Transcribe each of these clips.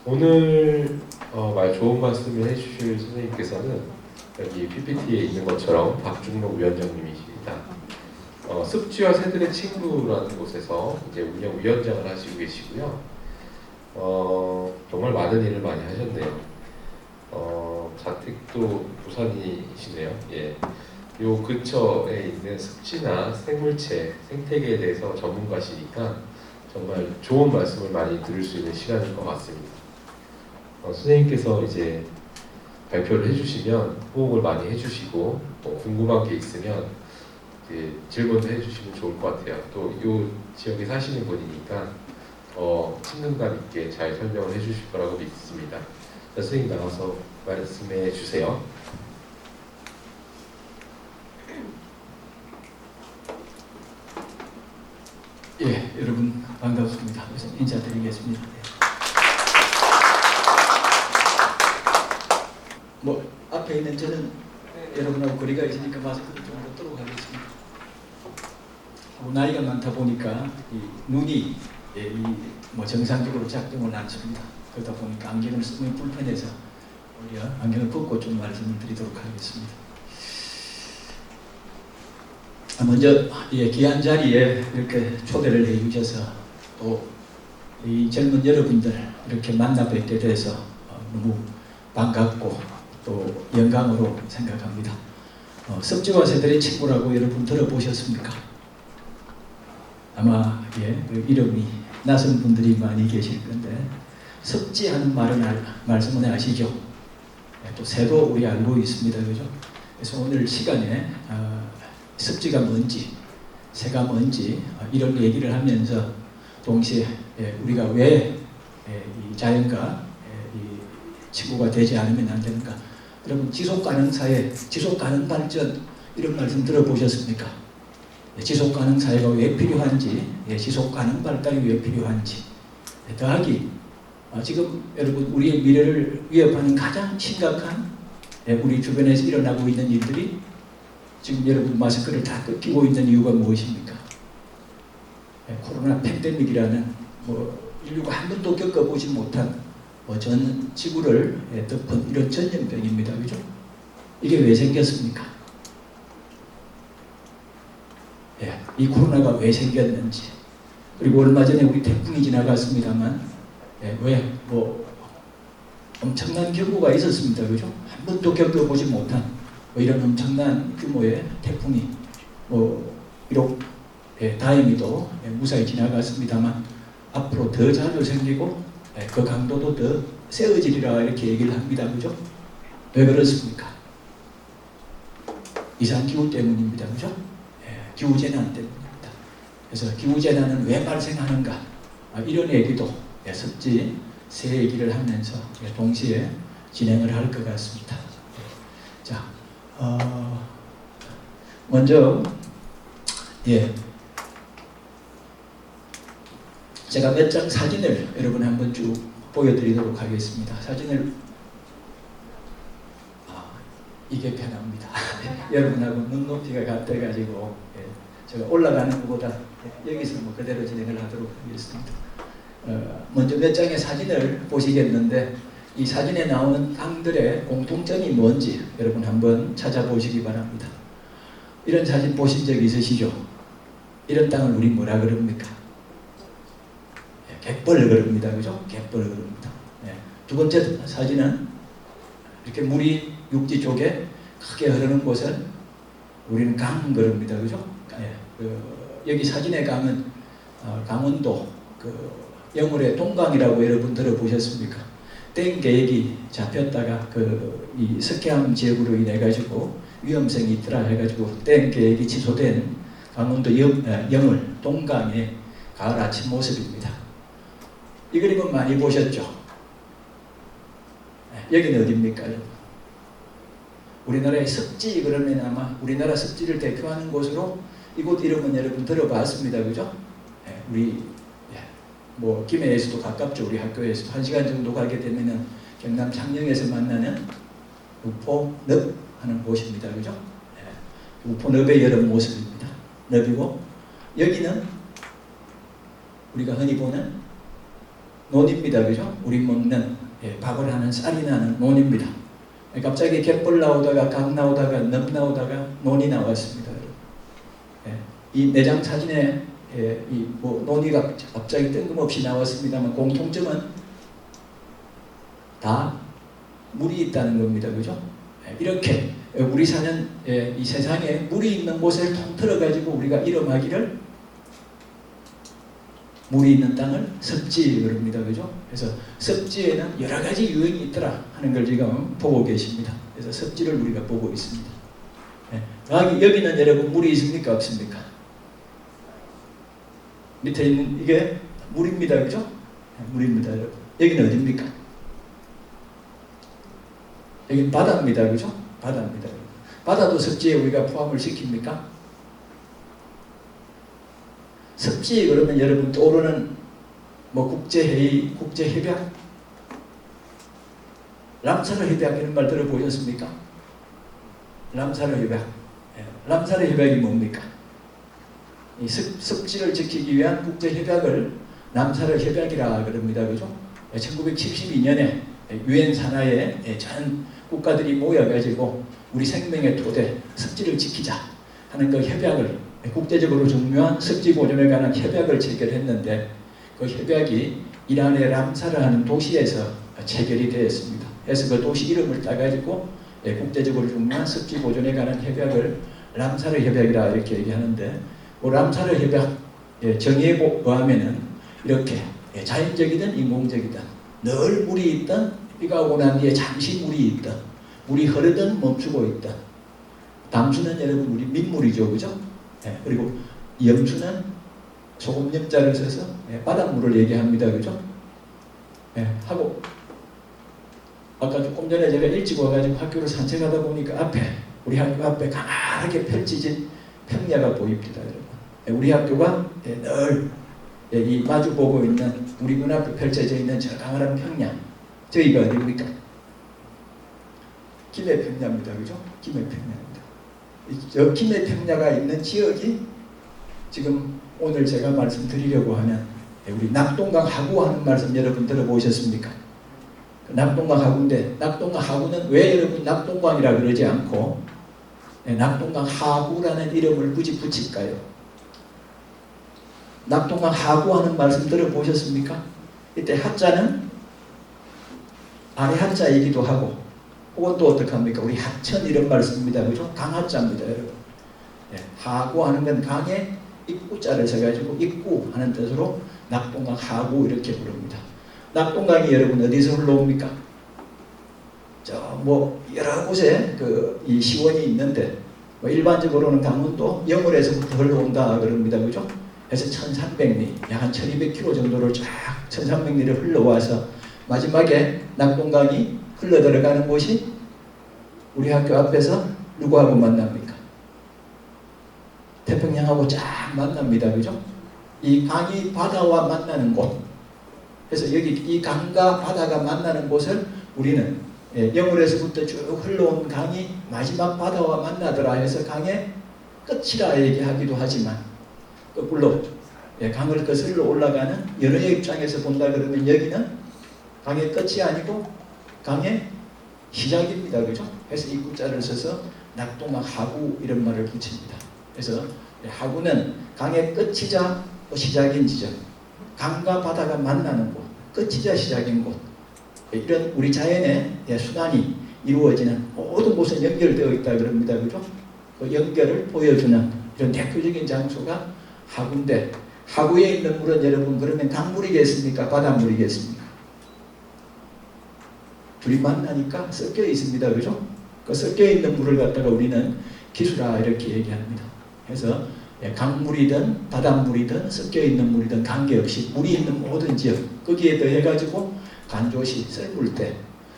오늘 말 좋은 말씀을 해주실 선생님께서는 여기 PPT에 있는 것처럼 박중록 위원장님이십니다. 습지와 새들의 친구라는 곳에서 이제 운영위원장을 하시고 계시고요. 정말 많은 일을 많이 하셨네요. 자택도 부산이시네요. 예. 요 근처에 있는 습지나 생물체, 생태계에 대해서 전문가시니까 정말 좋은 말씀을 많이 들을 수 있는 시간일 것 같습니다. 선생님께서 이제 발표를 해주시면 호응을 많이 해주시고 궁금한 게 있으면 이제 질문도 해주시면 좋을 것 같아요. 또 이 지역에 사시는 분이니까 친근감 있게 잘 설명을 해주실 거라고 믿습니다. 자, 선생님 나와서 말씀해 주세요. 예, 여러분 반갑습니다. 그래서 인사드리겠습니다. 뭐 앞에 있는 저는 여러분하고 거리가 있으니까 마스크를 좀 벗도록 하겠습니다. 나이가 많다 보니까 이 눈이 뭐 정상적으로 작동을 않습니다. 그러다 보니까 안경을 쓰면 불편해서 오히려 안경을 벗고 좀 말씀을 드리도록 하겠습니다. 먼저 귀한 자리에 이렇게 초대를 해주셔서 또 이 젊은 여러분들 이렇게 만나 뵙게 돼서 너무 반갑고 또 영광으로 생각합니다. 습지와 새들의 친구라고 여러분 들어보셨습니까? 아마 그 이름이 낯선 분들이 많이 계실 건데 습지하는 말씀은 아시죠? 또 새도 우리 알고 있습니다, 그죠? 그래서 오늘 시간에 습지가 뭔지, 새가 뭔지 이런 얘기를 하면서 동시에 우리가 왜 이 자연과 이 친구가 되지 않으면 안 되는가? 여러분 지속가능사회, 지속가능 발전 이런 말씀 들어보셨습니까? 지속가능 사회가 왜 필요한지, 지속가능 발달이 왜 필요한지 더하기 지금 여러분 우리의 미래를 위협하는 가장 심각한 우리 주변에서 일어나고 있는 일들이 지금 여러분 마스크를 다 끼고 있는 이유가 무엇입니까? 코로나 팬데믹이라는 인류가 한 번도 겪어보지 못한 전 지구를 덮은 이런 전염병입니다. 그죠? 이게 왜 생겼습니까? 이 코로나가 왜 생겼는지, 그리고 얼마 전에 우리 태풍이 지나갔습니다만 왜 엄청난 경고가 있었습니다. 그죠? 한 번도 겪어보지 못한 이런 엄청난 규모의 태풍이 비록 다행히도 무사히 지나갔습니다만 앞으로 더 자주 생기고 그 강도도 더 세어지리라 이렇게 얘기를 합니다. 그죠? 왜 그렇습니까? 이상기후 때문입니다. 그죠? 기후재난 때문입니다. 그래서 기후재난은 왜 발생하는가? 이런 얘기도 습지, 새 얘기를 하면서 동시에 진행을 할 것 같습니다. 자, 먼저 제가 몇 장 사진을 여러분 한번 쭉 보여드리도록 하겠습니다. 사진을 이게 편합니다. 여러분하고 눈높이가 같아가지고 제가 올라가는 것보다 여기서 그대로 진행을 하도록 하겠습니다. 먼저 몇 장의 사진을 보시겠는데 이 사진에 나오는 땅들의 공통점이 뭔지 여러분 한번 찾아보시기 바랍니다. 이런 사진 보신 적 있으시죠? 이런 땅을 우리 뭐라 그럽니까? 갯벌 그럽니다. 그죠? 갯벌 그럽니다. 두 번째 사진은 이렇게 물이 육지 쪽에 크게 흐르는 곳은 우리는 강 그럽니다. 그죠? 여기 사진의 강은 강원도 영월의 동강이라고 여러분 들어보셨습니까? 댐 계획이 잡혔다가 이 석회암 지역으로 인해 가지고 위험성이 있더라 해가지고 댐 계획이 취소된 강원도 영월 동강의 가을 아침 모습입니다. 이 그림은 많이 보셨죠? 여기는 어디입니까? 우리나라의 습지 그러면 아마 우리나라 습지를 대표하는 곳으로 이곳 이름은 여러분 들어봤습니다. 그죠? 우리 김해에서도 가깝죠. 우리 학교에서 1시간 정도 가게 되면은 경남 창녕에서 만나는 우포늪 하는 곳입니다. 그죠? 우포늪의 여름 모습입니다. 늪이고 여기는 우리가 흔히 보는 논입니다. 그죠? 우리 먹는 밥을 하는 쌀이 나는 논입니다. 갑자기 갯벌 나오다가 강 나오다가 넘 나오다가 논이 나왔습니다. 이 내장 사진에 뭐 논이가 갑자기 뜬금없이 나왔습니다만 공통점은 다 물이 있다는 겁니다. 그죠? 이렇게 우리 사는 이 세상에 물이 있는 곳을 통틀어 가지고 우리가 이름하기를 물이 있는 땅을 섭지 그럽니다. 그죠? 그래서 섭지에는 여러 가지 유형이 있더라 하는 걸 지금 보고 계십니다. 그래서 섭지를 우리가 보고 있습니다. 여기는 여러분 물이 있습니까? 없습니까? 밑에 있는 이게 물입니다. 그죠? 물입니다. 여러분. 여기는 어디입니까? 여기는 바다입니다. 그죠? 바다입니다. 바다도 섭지에 우리가 포함을 시킵니까? 섭지 그러면 여러분 떠오르는 뭐 국제회의, 국제협약, 람사르 협약 이런 말 들어보셨습니까? 람사르 협약. 람사르 협약이 뭡니까? 이 섭지를 지키기 위한 국제협약을 람사르 협약이라 그럽니다. 그죠? 1972년에 유엔 산하에 전 국가들이 모여가지고 우리 생명의 토대 섭지를 지키자 하는 그 협약을 국제적으로 중요한 섭지 보존에 관한 협약을 체결했는데 그 협약이 이란의 람사르하는 도시에서 체결이 되었습니다. 그래서 그 도시 이름을 따가지고 국제적으로 중요한 섭지 보존에 관한 협약을 람사르 협약이라 이렇게 얘기하는데 그 람사르 협약 정의에 의하면은 이렇게 자연적이든 인공적이든 늘 물이 있든 비가 오고 난 뒤에 잠시 물이 있든 물이 흐르든 멈추고 있든 담수는 여러분 우리 민물이죠. 그죠? 그리고 염수는 소금 염자를 써서 바닷물을 얘기합니다. 그죠? 하고 아까 조금 전에 제가 일찍 와가지고 학교를 산책하다 보니까 우리 학교 앞에 강하게 펼쳐진 평야가 보입니다. 여러분. 우리 학교가 늘 이 마주보고 있는 우리 눈앞에 펼쳐져 있는 저 강한 평야, 저희가 어디입니까? 김해평야입니다. 그죠? 김해평야입니다. 저 김해평야가 있는 지역이 지금 오늘 제가 말씀드리려고 하는 우리 낙동강 하구 하는 말씀 여러분 들어보셨습니까? 낙동강 하구인데 낙동강 하구는 왜 여러분 낙동강이라 그러지 않고 낙동강 하구라는 이름을 굳이 붙일까요? 낙동강 하구 하는 말씀 들어보셨습니까? 이때 하자는 아래 하자이기도 하고 혹은 또 어떡합니까? 우리 하천 이런 말씀입니다. 그죠? 강하자입니다. 여러분. 하구 하는 건 강에 입구자를 써가지고 입구 하는 뜻으로 낙동강 하구 이렇게 부릅니다. 낙동강이 여러분 어디서 흘러옵니까? 뭐 여러 곳에 이 시원이 있는데 뭐 일반적으로는 강원도 영월에서부터 흘러온다 그럽니다. 그죠? 그래서 1300리, 약 한 1200km 정도를 쫙 1300리를 흘러와서 마지막에 낙동강이 흘러 들어가는 곳이 우리 학교 앞에서 누구하고 만납니까? 태평양하고 쫙 만납니다. 그죠? 이 강이 바다와 만나는 곳. 그래서 여기 이 강과 바다가 만나는 곳을 우리는 영월에서부터 쭉 흘러온 강이 마지막 바다와 만나더라 해서 강의 끝이라 얘기하기도 하지만 거꾸로 강을 거슬러 올라가는 연어의 입장에서 본다 그러면 여기는 강의 끝이 아니고 강의 시작입니다. 그죠? 그래서 입구자를 써서 낙동강 하구 이런 말을 붙입니다. 그래서 하구는 강의 끝이자 시작인 지점, 강과 바다가 만나는 곳, 끝이자 시작인 곳, 이런 우리 자연의 순환이 이루어지는 모든 곳은 연결되어 있다 그럽니다. 그죠? 그 연결을 보여주는 이런 대표적인 장소가 하구인데 하구에 있는 물은 여러분 그러면 강물이겠습니까? 바닷물이겠습니까? 둘이 만나니까 섞여 있습니다. 그죠? 그 섞여 있는 물을 갖다가 우리는 기수라 이렇게 얘기합니다. 그래서 강물이든 바닷물이든 섞여 있는 물이든 관계없이 물이 있는 모든 지역 거기에 더해가지고 간조시 썰물 때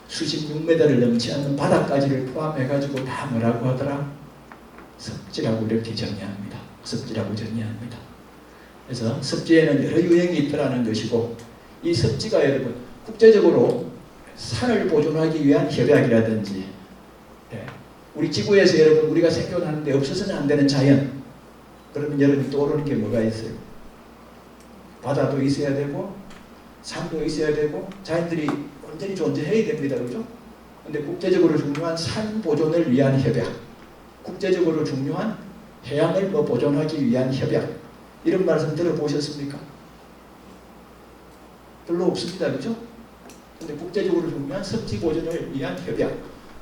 수십 6m를 넘지 않는 바다까지를 포함해가지고 다 뭐라고 하더라? 섭지라고 이렇게 정의합니다. 섭지라고 정의합니다. 그래서 섭지에는 여러 유형이 있더라는 것이고 이 섭지가 여러분 국제적으로 산을 보존하기 위한 협약이라든지 우리 지구에서 여러분 우리가 생존하는데 없어서는 안 되는 자연 그러면 여러분 떠오르는 게 뭐가 있어요? 바다도 있어야 되고 산도 있어야 되고 자연들이 온전히 존재해야 됩니다. 그죠? 근데 국제적으로 중요한 산 보존을 위한 협약, 국제적으로 중요한 해양을 보존하기 위한 협약, 이런 말씀 들어보셨습니까? 별로 없습니다. 그죠? 근데 국제적으로 중요한 섭지 보존을 위한 협약,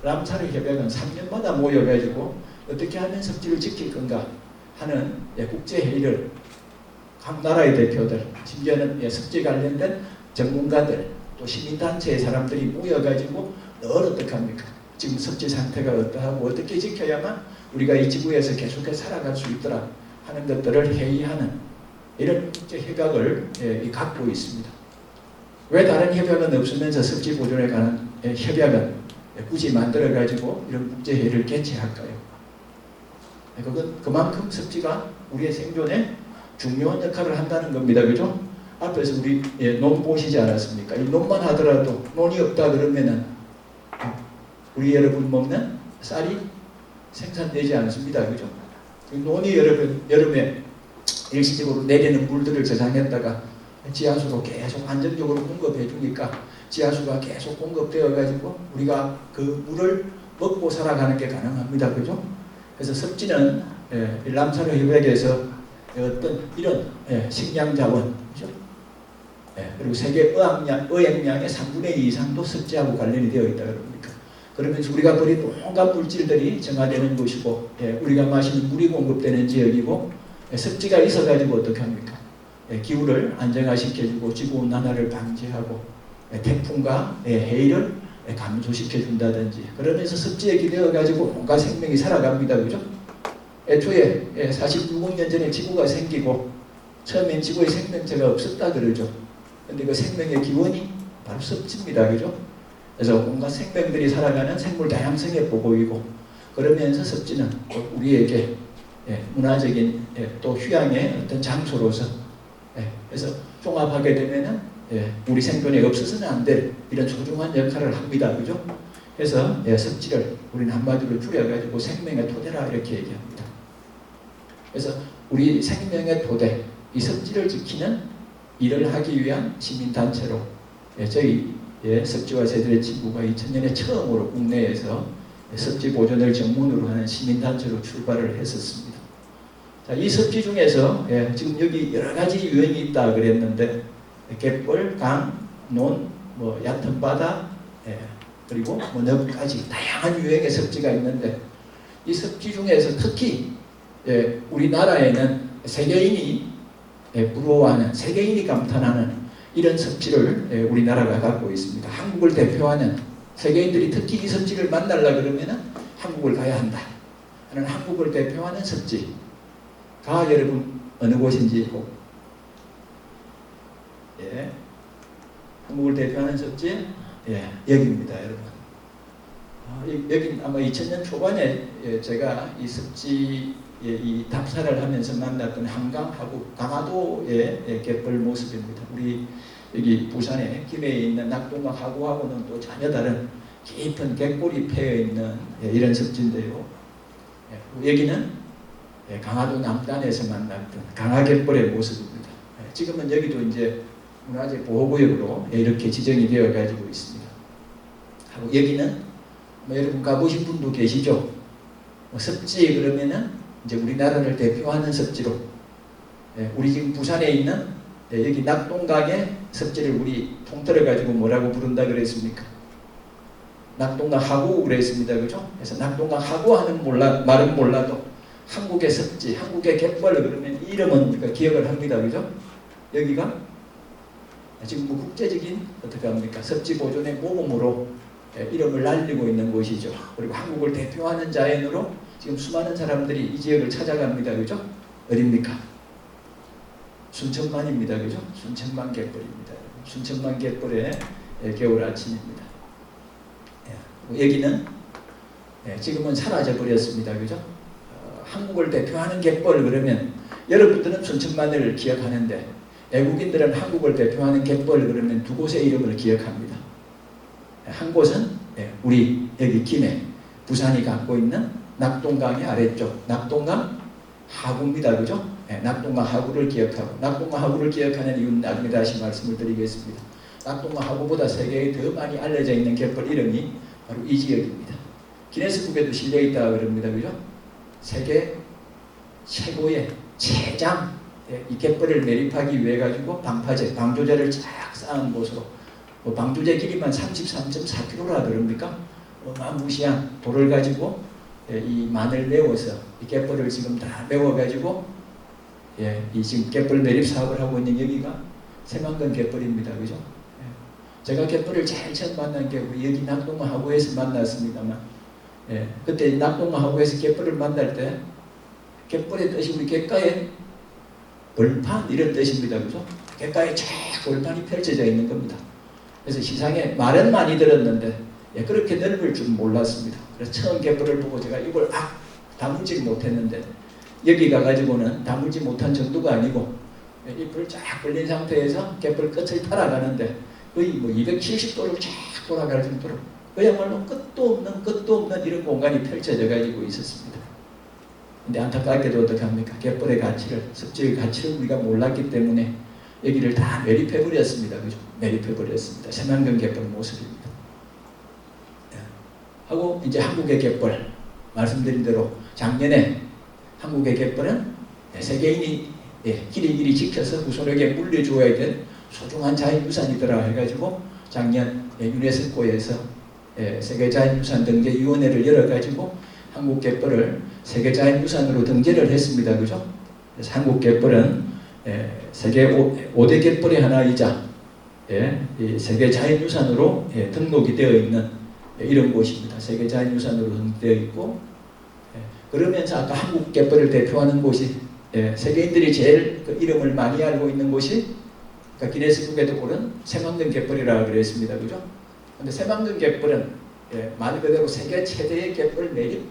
람사르 협약은 3년마다 모여가지고 어떻게 하면 섭지를 지킬 건가 하는 국제회의를 각 나라의 대표들, 심지어는 섭지 관련된 전문가들, 또 시민단체의 사람들이 모여가지고 늘 어떻게 합니까? 지금 섭지 상태가 어떠하고 어떻게 지켜야만 우리가 이 지구에서 계속해서 살아갈 수 있더라 하는 것들을 회의하는 이런 국제협약을 갖고 있습니다. 왜 다른 협약은 없으면서 섭지 보존에 관한 협약은 굳이 만들어가지고 이런 국제회의를 개최할까요? 그건 그만큼 섭지가 우리의 생존에 중요한 역할을 한다는 겁니다. 그죠? 앞에서 우리 논 보시지 않았습니까? 이 논만 하더라도 논이 없다 그러면은 우리 여러분 먹는 쌀이 생산되지 않습니다. 그죠? 논이 여름에 일시적으로 내리는 물들을 저장했다가 지하수로 계속 안정적으로 공급해 주니까 지하수가 계속 공급되어 가지고 우리가 그 물을 먹고 살아가는 게 가능합니다. 그죠? 그래서 섭지는 람사르 협약에서 어떤 이런 식량 자원, 그죠? 그리고 세계 어획량의 3분의 2 이상도 섭지하고 관련이 되어 있다 그럽니까? 그러면서 우리가 버린 온갖 물질들이 정화되는 곳이고, 우리가 마시는 물이 공급되는 지역이고, 섭지가 있어가지고 어떻게 합니까? 기후를 안정화시켜주고 지구온난화를 방지하고 태풍과 해일을 감소시켜준다든지, 그러면서 섭지에 기대어가지고 온갖 생명이 살아갑니다. 그죠? 애초에 46억 년 전에 지구가 생기고 처음엔 지구에 생명체가 없었다 그러죠. 근데 그 생명의 기원이 바로 섭지입니다. 그죠? 그래서 온갖 생명들이 살아가는 생물 다양성에 보고이고, 그러면서 섭지는 우리에게 문화적인 또 휴양의 어떤 장소로서, 그래서 종합하게 되면은 우리 생존에 없어서는 안 될 이런 소중한 역할을 합니다. 그죠? 그래서 섭지를 우리는 한마디로 줄여가지고 생명의 토대라 이렇게 얘기합니다. 그래서 우리 생명의 토대, 이 섭지를 지키는 일을 하기 위한 시민단체로 저희 섭지와 새들의 친구가 2000년에 처음으로 국내에서 섭지 보존을 전문으로 하는 시민단체로 출발을 했었습니다. 자, 이 섭지 중에서 지금 여기 여러 가지 유형이 있다 그랬는데, 갯벌, 강, 논, 얕은 바다, 그리고 늪까지 다양한 유형의 섭지가 있는데, 이 섭지 중에서 특히 우리나라에는 세계인이 부러워하는, 세계인이 감탄하는 이런 섭지를 우리나라가 갖고 있습니다. 한국을 대표하는 세계인들이 특히 이 섭지를 만나려 그러면 한국을 가야 한다 하는 한국을 대표하는 섭지가 여러분 어느 곳인지 꼭 한국을 대표하는 섭지 여기입니다. 여러분 여기 아마 2000년 초반에 제가 이 섭지 이 답사를 하면서 만났던 한강하고 강화도의 갯벌 모습입니다. 우리 여기 부산에 김해에 있는 낙동강 하구하고는 또 전혀 다른 깊은 갯골이 패여 있는 이런 섭지인데요. 여기는 강화도 남단에서 만났던 강화갯벌의 모습입니다. 지금은 여기도 이제 문화재 보호구역으로 이렇게 지정이 되어 가지고 있습니다. 하고 여기는 여러분 가보신 분도 계시죠? 섭지 그러면은 이제 우리나라를 대표하는 섭지로, 우리 지금 부산에 있는 여기 낙동강의 섭지를 우리 통틀어 가지고 뭐라고 부른다 그랬습니까? 낙동강 하구 그랬습니다. 그죠? 그래서 낙동강 하구 하는 말은 몰라도 한국의 섭지, 한국의 갯벌 그러면 이름은 기억을 합니다. 그죠? 여기가 지금 국제적인 어떻게 합니까? 섭지 보존의 모범으로 이름을 날리고 있는 곳이죠. 그리고 한국을 대표하는 자연으로 지금 수많은 사람들이 이 지역을 찾아갑니다. 그죠? 어딥니까? 순천만입니다. 그죠? 순천만 갯벌입니다. 순천만 갯벌의 겨울 아침입니다. 여기는 지금은 사라져 버렸습니다. 그죠? 한국을 대표하는 갯벌 그러면 여러분들은 순천만을 기억하는데, 외국인들은 한국을 대표하는 갯벌 그러면 두 곳의 이름을 기억합니다. 한 곳은 우리 여기 김해, 부산이 갖고 있는 낙동강의 아래쪽 낙동강 하구입니다. 그죠? 낙동강 하구를 기억하고, 낙동강 하구를 기억하는 이유는 나중에 다시 말씀을 드리겠습니다. 낙동강 하구보다 세계에 더 많이 알려져 있는 갯벌 이름이 바로 이 지역입니다. 기네스북에도 실려 있다 그럽니다. 그죠? 세계 최고의 최장, 이 갯벌을 매립하기 위해 가지고 방파제, 방조제를 쫙 쌓은 곳으로, 방조제 길이만 33.4km라 그럽니까? 어마무시한 돌을 가지고 이 만을 메워서 이 갯벌을 지금 다 메워 가지고 이 지금 갯벌 매립 사업을 하고 있는 여기가 새만금 갯벌입니다. 그죠? 제가 갯벌을 제일 처음 만난 게 여기 낙동강 하구에서 만났습니다만, 그때 낙동강 하구에서 갯벌을 만날 때 갯벌의 뜻이 우리 갯가에 벌판 이런 뜻입니다. 그죠? 갯가에 쫙 벌판이 펼쳐져 있는 겁니다. 그래서 시상에 말은 많이 들었는데 그렇게 넓을 줄 몰랐습니다. 그래서 처음 갯벌을 보고 제가 이걸 다물지 못했는데, 여기 가가지고는 다물지 못한 정도가 아니고 잎을 쫙 벌린 상태에서 갯벌 끝을 따라가는데 거의 270도를 쫙 돌아갈 정도로 그야말로 끝도 없는 이런 공간이 펼쳐져 가지고 있었습니다. 근데 안타깝게도 어떡합니까? 갯벌의 가치를, 습지의 가치를 우리가 몰랐기 때문에 여기를 다 매립해 버렸습니다. 그죠? 매립해 버렸습니다. 새만금 갯벌 모습입니다. 하고 이제 한국의 갯벌, 말씀드린 대로 작년에 한국의 갯벌은 세계인이 길이길이 지켜서 후손에게 물려주어야 될 소중한 자연유산이더라 해가지고 작년 유네스코에서 세계자연유산 등재위원회를 열어가지고 한국 갯벌을 세계자연유산으로 등재를 했습니다. 그죠? 그래서 한국 갯벌은 세계 5대 갯벌의 하나이자 이 세계자연유산으로 등록이 되어 있는 이런 곳입니다. 세계자연유산으로 등록되어 있고, 그러면서 아까 한국 갯벌을 대표하는 곳이 세계인들이 제일 그 이름을 많이 알고 있는 곳이 기네스북에도 오른 새만금 갯벌이라고 그랬습니다. 그죠? 근데 새만금 갯벌은 말 그대로 세계 최대의 갯벌 매립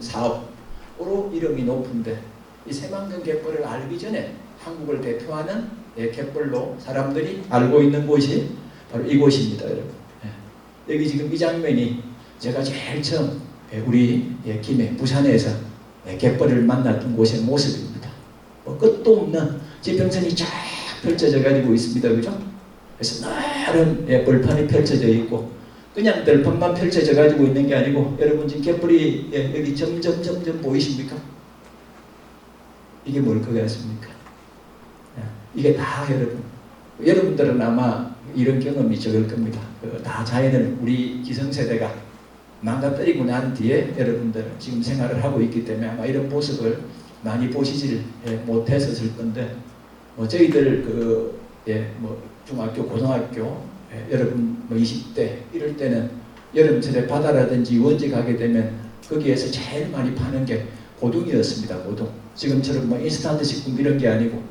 사업으로 이름이 높은데, 이 새만금 갯벌을 알기 전에 한국을 대표하는 갯벌로 사람들이 알고 있는 곳이 바로 이곳입니다. 여러분. 여기 지금 이 장면이 제가 제일 처음 우리 김해 부산에서 갯벌을 만났던 곳의 모습입니다. 끝도 없는 지평선이 쫙 펼쳐져 가지고 있습니다. 그죠? 그래서 나름 벌판이 펼쳐져 있고, 그냥 들판만 펼쳐져 가지고 있는 게 아니고, 여러분 지금 갯벌이 여기 점점 보이십니까? 이게 뭘 것 같습니까? 이게 다 여러분들은 아마 이런 경험이 적을 겁니다. 다 자연을 우리 기성세대가 망가뜨리고 난 뒤에 여러분들 지금 생활을 하고 있기 때문에 아마 이런 모습을 많이 보시질 못했었을 건데, 저희들 중학교, 고등학교 여러분 20대 이럴 때는 여름철에 바다라든지 유원지 가게 되면 거기에서 제일 많이 파는 게 고등이었습니다. 고등. 지금처럼 인스턴트 식품 이런 게 아니고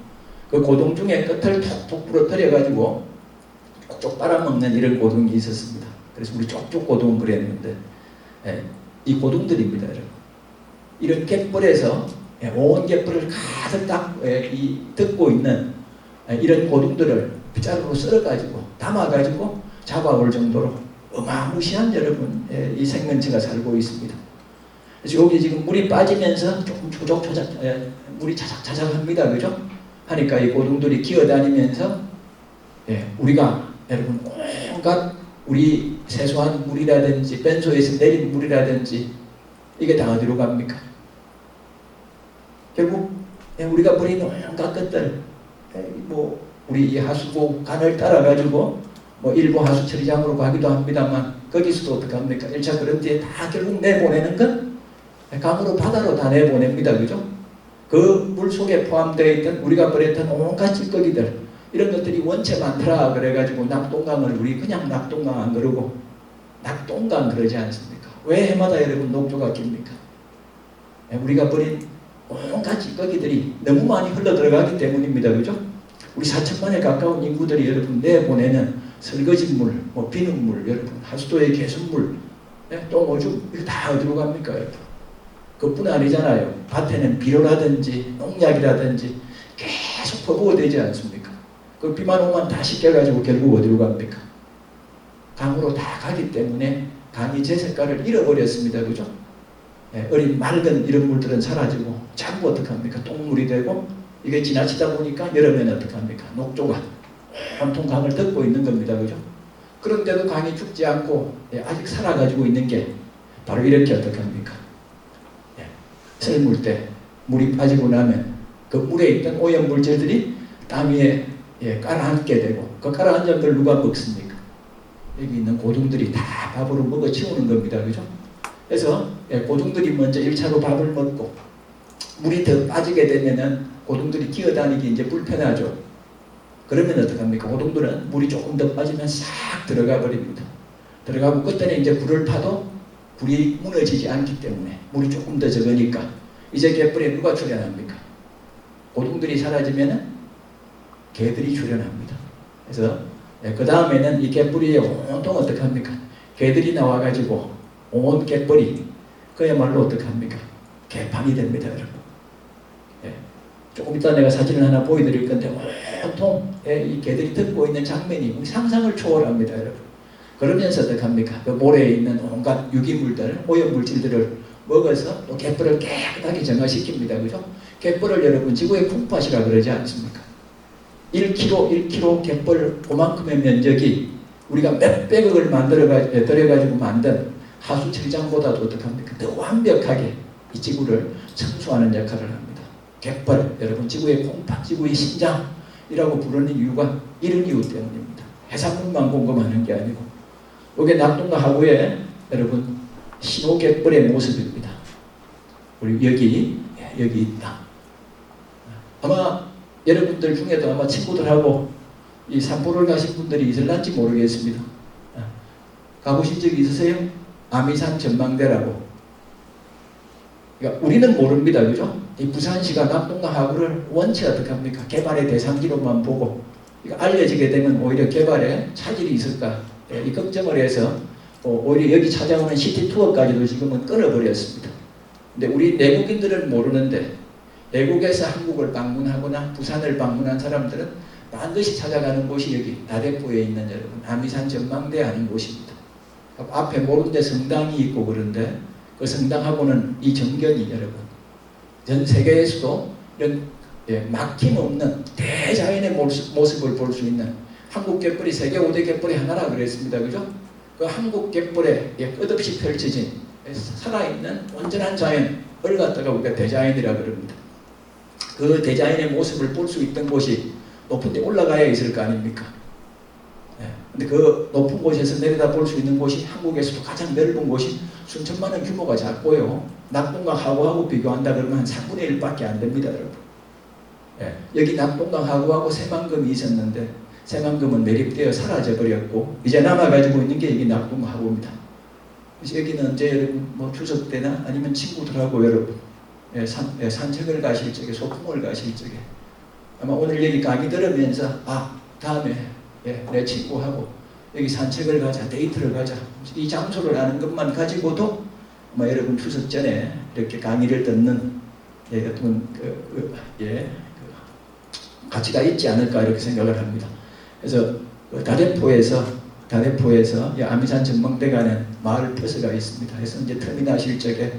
그 고등 중에 끝을 톡톡 부러뜨려 가지고 쪽쪽 빨아먹는 이런 고등이 있었습니다. 그래서 우리 쪽쪽 고등 그랬는데, 이 고등들입니다. 여러분. 이런 갯벌에서 온 갯벌을 가득 듣고 있는 이런 고등들을 빗자루로 썰어가지고 담아가지고 잡아올 정도로 어마무시한 여러분 이 생명체가 살고 있습니다. 그래서 여기 지금 물이 빠지면서 조금 초적초적 물이 자작자작합니다. 그죠? 하니까 이 고등들이 기어다니면서 우리가 여러분 온갖 우리 세수한 물이라든지 벤소에서 내린 물이라든지 이게 다 어디로 갑니까? 결국 우리가 버리는 온갖 것들, 우리 이 하수구 간을 따라 가지고 일부 하수 처리장으로 가기도 합니다만, 거기서도 어떻게 합니까? 1차 그런 뒤에 다 결국 내보내는 건 강으로 바다로 다 내보냅니다. 그죠? 그 물 속에 포함되어 있던 우리가 버렸던 온갖 찌꺼기들, 이런 것들이 원체 많더라 그래가지고 낙동강을 우리 그냥 낙동강 안 그러고 낙동강 그러지 않습니까? 왜 해마다 여러분 녹조가 깁니까? 우리가 버린 온갖 찌꺼기들이 너무 많이 흘러 들어가기 때문입니다. 그죠? 우리 4천만에 가까운 인구들이 여러분 내보내는 설거지물, 비눗물, 여러분 하수도의 개순물, 똥오줌 이거 다 어디로 갑니까? 여러분? 그뿐 아니잖아요. 밭에는 비료라든지 농약이라든지 계속 퍼부어 되지 않습니까? 그 비만 오면 다 씻겨가지고 결국 어디로 갑니까? 강으로 다 가기 때문에 강이 제 색깔을 잃어버렸습니다. 그죠? 어린 맑은 이런 물들은 사라지고 자꾸 어떡합니까? 똥물이 되고 이게 지나치다 보니까 여름에는 어떡합니까? 녹조가 온통 강을 덮고 있는 겁니다. 그죠? 그런데도 강이 죽지 않고 아직 살아가지고 있는 게 바로 이렇게 어떡합니까? 썰물 때 물이 빠지고 나면 그 물에 있던 오염물질들이 땅 위에 깔아앉게 되고 그 깔아앉은 걸 누가 먹습니까? 여기 있는 고종들이 다 밥으로 먹어 치우는 겁니다. 그죠? 그래서 고종들이 먼저 1차로 밥을 먹고 물이 더 빠지게 되면은 고종들이 기어다니기 이제 불편하죠. 그러면 어떡합니까? 고종들은 물이 조금 더 빠지면 싹 들어가 버립니다. 들어가고 그때는 이제 불을 파도 불이 무너지지 않기 때문에 물이 조금 더 적으니까 이제 갯벌에 누가 출현합니까? 고종들이 사라지면은 개들이 출현합니다. 그래서 그 다음에는 이 갯벌이 온통 어떡합니까? 개들이 나와가지고 온 갯벌이 그야말로 어떡합니까? 개판이 됩니다, 여러분. 조금 이따 내가 사진을 하나 보여드릴 건데 온통 이 개들이 듣고 있는 장면이 우리 상상을 초월합니다, 여러분. 그러면서 어떡합니까? 그 모래에 있는 온갖 유기물들, 오염물질들을 먹어서 또 갯벌을 깨끗하게 정화시킵니다, 그죠? 갯벌을 여러분 지구의 콩팥이라 그러지 않습니까? 1km 갯벌 그만큼의 면적이 우리가 몇백억을 들여가지고 만든 하수처리장보다도 어떡합니까? 더 완벽하게 이 지구를 청소하는 역할을 합니다. 갯벌, 여러분 지구의 콩팥, 지구의 심장이라고 부르는 이유가 이런 이유 때문입니다. 해산물만 공급하는 게 아니고 이게 낙동강 하구의 여러분 신호갯벌의 모습입니다. 우리 여기 있다. 아마 여러분들 중에도 아마 친구들하고 이 산보를 가신 분들이 있을런지 모르겠습니다. 가보신 적이 있으세요? 아미산 전망대라고. 그러니까 우리는 모릅니다, 그죠? 이 부산시가 낙동강 하구를 원체 어떡합니까? 개발의 대상지로만 보고 이거 알려지게 되면 오히려 개발에 차질이 있을까? 이 걱정을 해서 오히려 여기 찾아오는 시티 투어까지도 지금은 끊어버렸습니다. 근데 우리 내국인들은 모르는데 외국에서 한국을 방문하거나 부산을 방문한 사람들은 반드시 찾아가는 곳이 여기 다대포에 있는 여러분 아미산 전망대 아닌 곳입니다. 앞에 모른데 성당이 있고 그런데 그 성당하고는 이 전경이 여러분 전 세계에서도 이런 막힘없는 대자연의 모습을 볼 수 있는 한국 갯벌이 세계 5대 갯벌이 하나라 그랬습니다. 그죠? 그 한국 갯벌에 끝없이 펼쳐진 살아있는 온전한 자연을 갖다가 우리가 대자연이라 그럽니다. 그 대자연의 모습을 볼 수 있던 곳이 높은 데 올라가야 있을 거 아닙니까? 근데 그 높은 곳에서 내려다 볼 수 있는 곳이 한국에서도 가장 넓은 곳이 순천만원 규모가 작고요. 낙동강 하구하고 비교한다 그러면 한 3분의 1밖에 안 됩니다, 여러분. 여기 낙동강 하구하고 새만금이 있었는데 새만금은 매립되어 사라져버렸고 이제 남아가지고 있는 게 여기 낙동강 하구입니다. 그래서 여기는 이제 여러분 뭐 추석 때나 아니면 친구들하고 여러분 산책을 가실 적에 소풍을 가실 적에 아마 오늘 여기 강의 들으면서 다음에 내 친구하고 여기 산책을 가자, 데이트를 가자 이 장소를 아는 것만 가지고도 아마 여러분 추석 전에 이렇게 강의를 듣는 어떤 가치가 있지 않을까 이렇게 생각을 합니다. 그래서 다대포에서 아미산 전망대 가는 마을 버스가 있습니다. 그래서 이제 터미널 실적에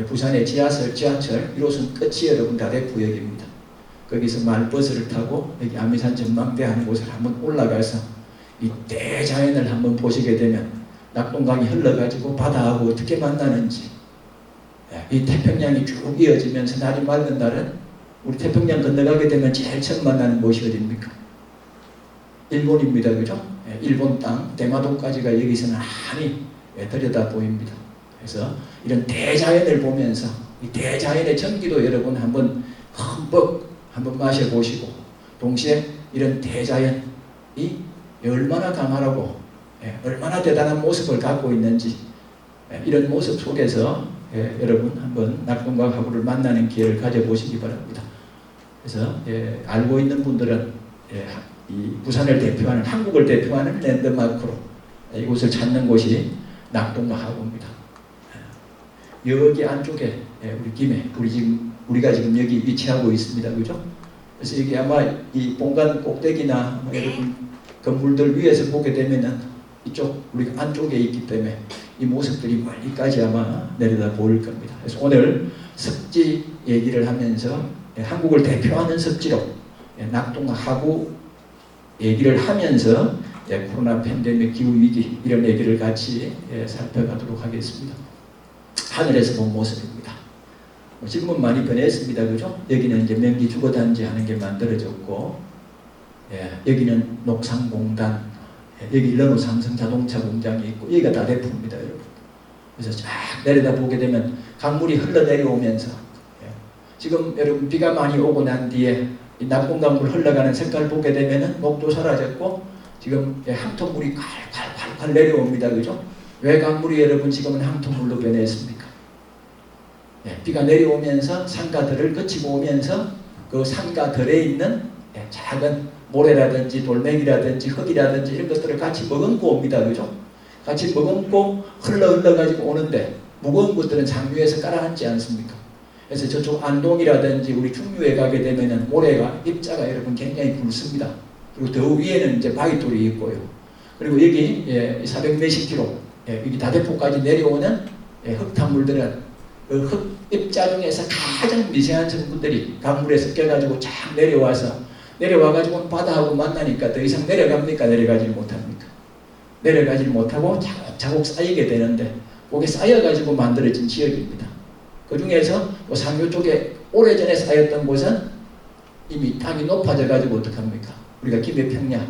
부산의 지하철 1호선 끝이 여러분 다대포역입니다. 거기서 마을 버스를 타고 여기 아미산 전망대 하는 곳을 한번 올라가서 이 대자연을 한번 보시게 되면 낙동강이 흘러가지고 바다하고 어떻게 만나는지 이 태평양이 쭉 이어지면서 날이 맑은 날은 우리 태평양 건너가게 되면 제일 처음 만나는 곳이 어디입니까? 일본입니다. 그죠? 일본 땅 대마도까지가 여기서는 한이 들여다 보입니다. 그래서 이런 대자연을 보면서 이 대자연의 전기도 여러분 한번 흠뻑 한번 마셔보시고 동시에 이런 대자연이 얼마나 강하라고 얼마나 대단한 모습을 갖고 있는지 이런 모습 속에서 여러분 한번 낙동강 하구를 만나는 기회를 가져보시기 바랍니다. 그래서 알고 있는 분들은 이 부산을 대표하는 한국을 대표하는 랜드마크로 이곳을 찾는 곳이 낙동강 하구입니다. 여기 안쪽에 우리가 지금 여기 위치하고 있습니다. 그죠? 그래서 여기 아마 이 본관 꼭대기나 여러분 건물들 위에서 보게 되면은 이쪽 우리가 안쪽에 있기 때문에 이 모습들이 멀리까지 아마 내려다 보일 겁니다. 그래서 오늘 습지 얘기를 하면서 한국을 대표하는 습지로 낙동하고 얘기를 하면서 코로나 팬데믹 기후위기 이런 얘기를 같이 살펴가도록 하겠습니다. 하늘에서 본 모습입니다. 지금은 많이 변했습니다. 그죠? 여기는 이제 명기 주거단지 하는 게 만들어졌고, 여기는 녹상공단, 여기 르노 삼성 자동차 공장이 있고, 여기가 다대포입니다, 여러분. 그래서 쫙 내려다 보게 되면 강물이 흘러내려오면서, 지금 여러분 비가 많이 오고 난 뒤에 이 낙동강물 흘러가는 색깔 보게 되면은 목도 사라졌고, 지금 항토물이 콸콸콸콸 내려옵니다, 그죠? 왜 강물이 여러분 지금은 항토물로 변했습니까? 비가 내려오면서 산가들을 거치고 오면서 그 산가들에 있는 작은 모래라든지 돌멩이라든지 흙이라든지 이런 것들을 같이 머금고 옵니다. 그죠? 같이 머금고 흘러가지고 오는데 무거운 것들은 상류에서 깔아앉지 않습니까? 그래서 저쪽 안동이라든지 우리 중류에 가게 되면은 모래가 입자가 여러분 굉장히 굵습니다. 그리고 더 위에는 이제 바위돌이 있고요. 그리고 여기 400 몇십 킬로 여기 다대포까지 내려오는 흙탕물들은 그 흙 입자 중에서 가장 미세한 성분들이 강물에서 껴가지고 쫙 내려와가지고 바다하고 만나니까 더 이상 내려갑니까? 내려가지 못합니까? 내려가지 못하고 자국 쌓이게 되는데 그게 쌓여가지고 만들어진 지역입니다. 그 중에서 상류 쪽에 오래전에 쌓였던 곳은 이미 땅이 높아져가지고 어떡합니까? 우리가 김해평야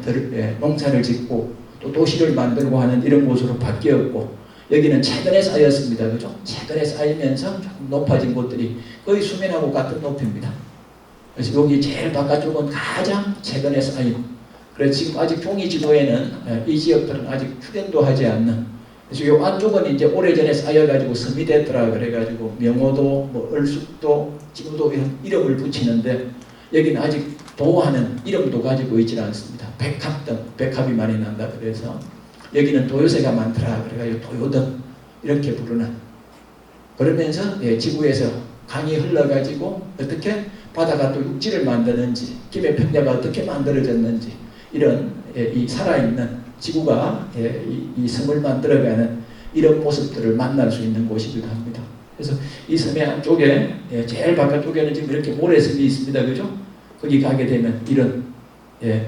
농사를 짓고 또 도시를 만들고 하는 이런 곳으로 바뀌었고, 여기는 최근에 쌓였습니다. 그죠? 최근에 쌓이면서 조금 높아진 곳들이 거의 수면하고 같은 높이입니다. 그래서 여기 제일 바깥쪽은 가장 최근에 쌓인, 그래서 지금 아직 종이 지도에는 이 지역들은 아직 출연도 하지 않는, 그래서 이 안쪽은 이제 오래전에 쌓여가지고 섬이 됐더라 그래가지고 명호도 뭐 얼숙도 진우도 이런 이름을 붙이는데, 여기는 아직 도하는 이름도 가지고 있지 않습니다. 백합 등, 백합이 많이 난다 그래서 여기는 도요새가 많더라 그래가지고 도요등 이렇게 부르는, 그러면서 지구에서 강이 흘러가지고 어떻게 바다가 또 육지를 만드는지, 김해평야가 어떻게 만들어졌는지, 이런 이 살아있는 지구가 이 섬을 만들어가는 이런 모습들을 만날 수 있는 곳이기도 합니다. 그래서 이 섬의 안쪽에 제일 바깥쪽에는 지금 이렇게 모래섬이 있습니다. 그죠? 거기 가게 되면 이런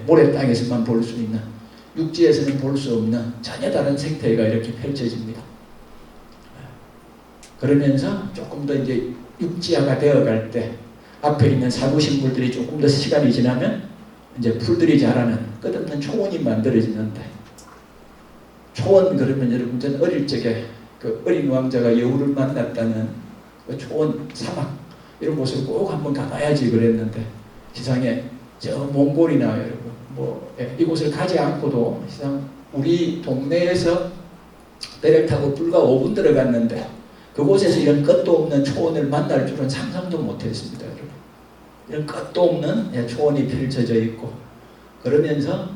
모래 땅에서만 볼 수 있는, 육지에서는 볼 수 없는 전혀 다른 생태가 이렇게 펼쳐집니다. 그러면서 조금 더 이제 육지화가 되어갈 때 앞에 있는 사부식물들이 조금 더 시간이 지나면 이제 풀들이 자라는 끝없는 초원이 만들어지는데, 초원 그러면 여러분 전 어릴 적에 그 어린 왕자가 여우를 만났다는 그 초원 사막 이런 곳을 꼭 한번 가봐야지 그랬는데, 세상에 저 몽골이나 여러분 이곳을 가지 않고도 세상 우리 동네에서 배를 타고 불과 5분 들어갔는데 그곳에서 이런 끝도 없는 초원을 만날 줄은 상상도 못했습니다. 여러분. 이런 끝도 없는 초원이 펼쳐져 있고, 그러면서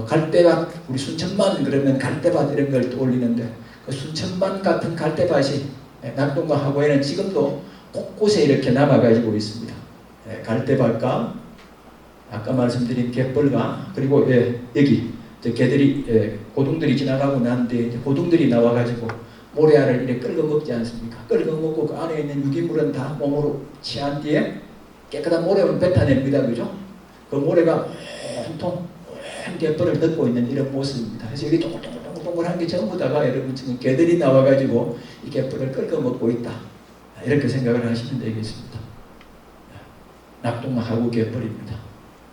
갈대밭, 우리 순천만 그러면 갈대밭 이런 걸 떠올리는데, 그 순천만 같은 갈대밭이 낙동강 하구에는 지금도 곳곳에 이렇게 남아가지고 있습니다. 갈대밭과 아까 말씀드린 갯벌과, 그리고 여기 개들이 고둥들이 지나가고 난 뒤에 고둥들이 나와가지고 모래알을 이렇게 끌고 먹지 않습니까? 끌고 먹고 그 안에 있는 유기물은 다 몸으로 취한 뒤에 깨끗한 모래를 뱉어냅니다. 그죠? 그 모래가 온통 갯벌을 덮고 있는 이런 모습입니다. 그래서 여기 동글동글한 게 전부 다가 여러분 지금 개들이 나와가지고 이 갯벌을 끌고 먹고 있다. 이렇게 생각을 하시면 되겠습니다. 낙동하구 갯벌입니다.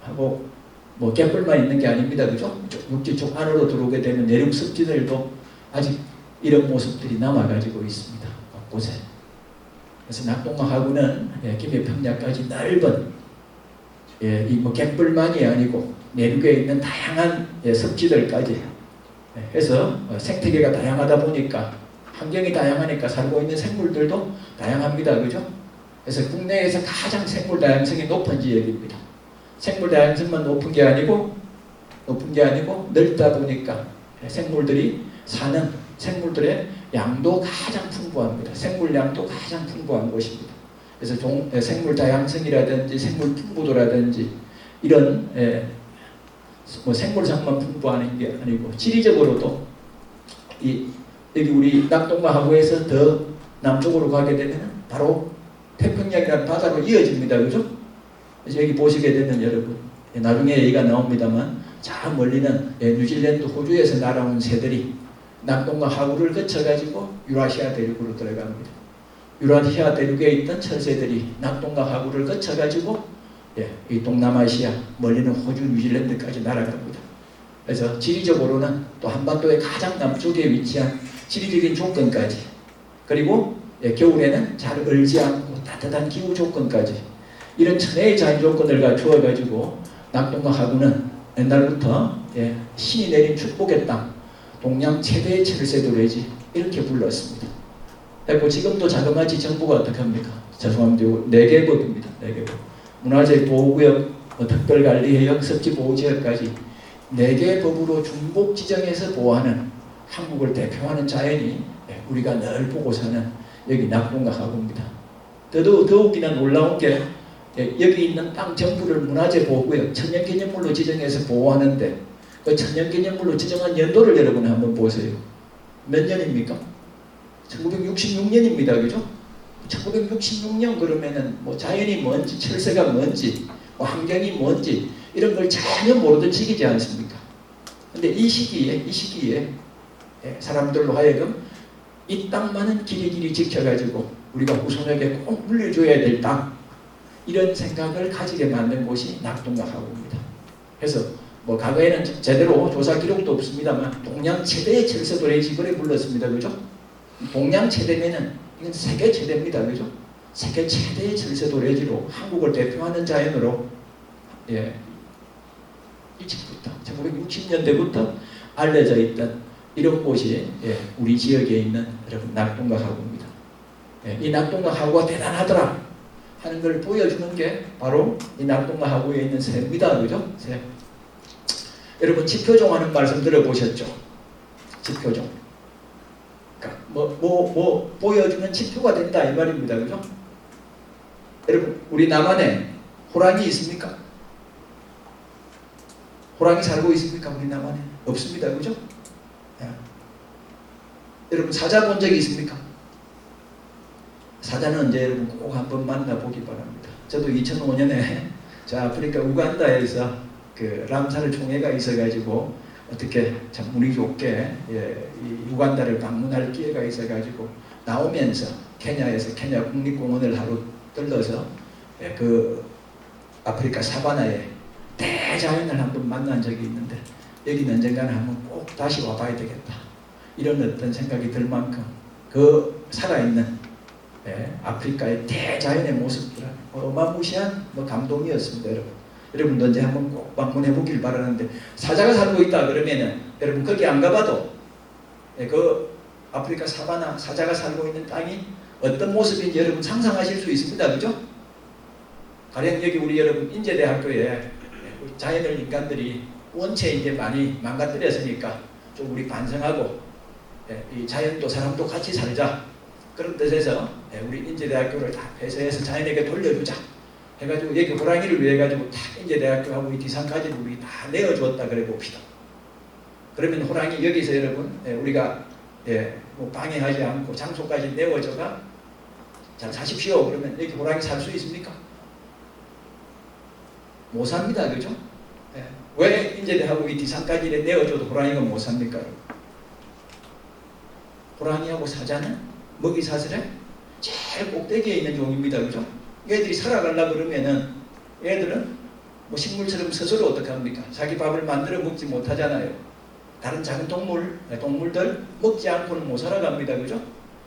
하고 갯벌만 있는 게 아닙니다. 그죠? 육지 쪽 안으로 들어오게 되면 내륙 습지들도 아직 이런 모습들이 남아가지고 있습니다. 곳곳에. 그래서 낙동하구는 김해평야까지 넓은 이 갯벌만이 아니고 내륙에 있는 다양한 습지들까지 해서 생태계가 다양하다 보니까, 환경이 다양하니까 살고 있는 생물들도 다양합니다. 그죠? 그래서 국내에서 가장 생물 다양성이 높은 지역입니다. 생물 다양성만 높은 게 아니고 넓다 보니까 생물들이 사는 생물들의 양도 가장 풍부합니다. 생물량도 가장 풍부한 곳입니다. 그래서 생물 다양성이라든지 생물 풍부도라든지 이런 생물상만 풍부한 게 아니고 지리적으로도 여기 우리 낙동강 하구에서 더 남쪽으로 가게 되면 바로 태평양이라는 바다로 이어집니다. 그죠? 그래서 여기 보시게 되면 여러분, 나중에 얘기가 나옵니다만, 저 멀리는 뉴질랜드, 호주에서 날아온 새들이 낙동강 하구를 거쳐가지고 유라시아 대륙으로 들어갑니다. 유라시아 대륙에 있던 철새들이 낙동강 하구를 거쳐가지고 이 동남아시아, 멀리는 호주, 뉴질랜드까지 날아갑니다. 그래서 지리적으로는 또 한반도의 가장 남쪽에 위치한 지리적인 조건까지, 그리고 겨울에는 잘 얼지 않고 따뜻한 기후 조건까지, 이런 천혜의 자연 조건을 갖추어 가지고 낙동강 하구는 옛날부터 신이 내린 축복의 땅, 동양 최대의 철새도래지 이렇게 불렀습니다. 그리고 지금도 자그마치 정부가 어떻게 합니까? 죄송합니다. 4개 법입니다. 4개 법. 문화재 보호구역, 특별관리해역, 섭지보호지역까지 4개 법으로 중복 지정해서 보호하는 한국을 대표하는 자연이 우리가 늘 보고 사는 여기 낙동강 하구입니다. 더욱이나 놀라운 게 여기 있는 땅 전부를 문화재 보호구역, 천연기념물로 지정해서 보호하는데 그 천연기념물로 지정한 연도를 여러분 한번 보세요. 몇 년입니까? 1966년입니다. 그죠? 1966년 그러면은 뭐 자연이 뭔지, 철새가 뭔지, 뭐 환경이 뭔지 이런 걸 전혀 모르던 시기지 않습니까? 근데 이 시기에 사람들로 하여금 이 땅만은 길이길이 지켜가지고 우리가 후손에게 꼭 물려줘야 될 땅, 이런 생각을 가지게 만든 곳이 낙동강 하구입니다. 그래서 뭐 과거에는 제대로 조사 기록도 없습니다만 동양 최대의 철새도래지 그래 불렀습니다. 그죠? 동양 최대면은 이건 세계 최대입니다. 그죠? 세계 최대의 철새도래지로 한국을 대표하는 자연으로 일찍부터 1960년대부터 알려져 있던 이런 곳이 우리 지역에 있는 여러분 낙동강 하구입니다. 이 낙동강 하구가 대단하더라 하는 걸 보여주는 게 바로 이 낙동강 하구에 있는 새입니다. 그죠? 새. 여러분 지표종 하는 말씀 들어보셨죠? 지표종. 그러니까 뭐 보여주는 지표가 된다 이 말입니다. 그죠? 여러분 우리 남한에 호랑이 있습니까? 호랑이 살고 있습니까? 우리 남한에 없습니다. 그죠? 여러분 사자 본 적이 있습니까? 사자는 이제 여러분 꼭 한번 만나보기 바랍니다. 저도 2005년에 저 아프리카 우간다에서 그 람사르 총회가 있어가지고 어떻게 참 운이 좋게 이 우간다를 방문할 기회가 있어가지고 나오면서 케냐에서 케냐 국립공원을 하루 들러서 그 아프리카 사바나에 대자연을 한번 만난 적이 있는데 여기는 언젠가는 한번 꼭 다시 와봐야 되겠다 이런 어떤 생각이 들 만큼 그 살아있는 아프리카의 대자연의 모습들은 어마무시한 감동이었습니다. 여러분도 이제 한번 꼭 방문해 보길 바라는데 사자가 살고 있다 그러면은 여러분 거기 안 가봐도 그 아프리카 사바나 사자가 살고 있는 땅이 어떤 모습인지 여러분 상상하실 수 있습니다. 그죠? 가령 여기 우리 여러분 인제대학교에 자연을 인간들이 원체 이제 많이 망가뜨렸으니까 좀 우리 반성하고 이 자연도 사람도 같이 살자 그런 뜻에서 우리 인제대학교를 다 폐쇄해서 자연에게 돌려주자 해가지고 여기 호랑이를 위해 가지고 다 인제대학교하고 이 디산까지는 우리 다 내어주었다 그래 봅시다. 그러면 호랑이 여기서 여러분 우리가 뭐 방해하지 않고 장소까지 내어줘가 잘 사십시오 그러면 여기 호랑이 살 수 있습니까? 못 삽니다. 그죠? 왜 인제대하고 이 디산까지 내어줘도 호랑이가 못 삽니까? 호랑이하고 사자는 먹이 사슬에 제일 꼭대기에 있는 종입니다. 그죠? 얘들이 살아가려고 그러면은 얘들은 뭐 식물처럼 스스로 어떻게 합니까? 자기 밥을 만들어 먹지 못하잖아요. 다른 작은 동물들 먹지 않고는 못 살아갑니다. 그죠?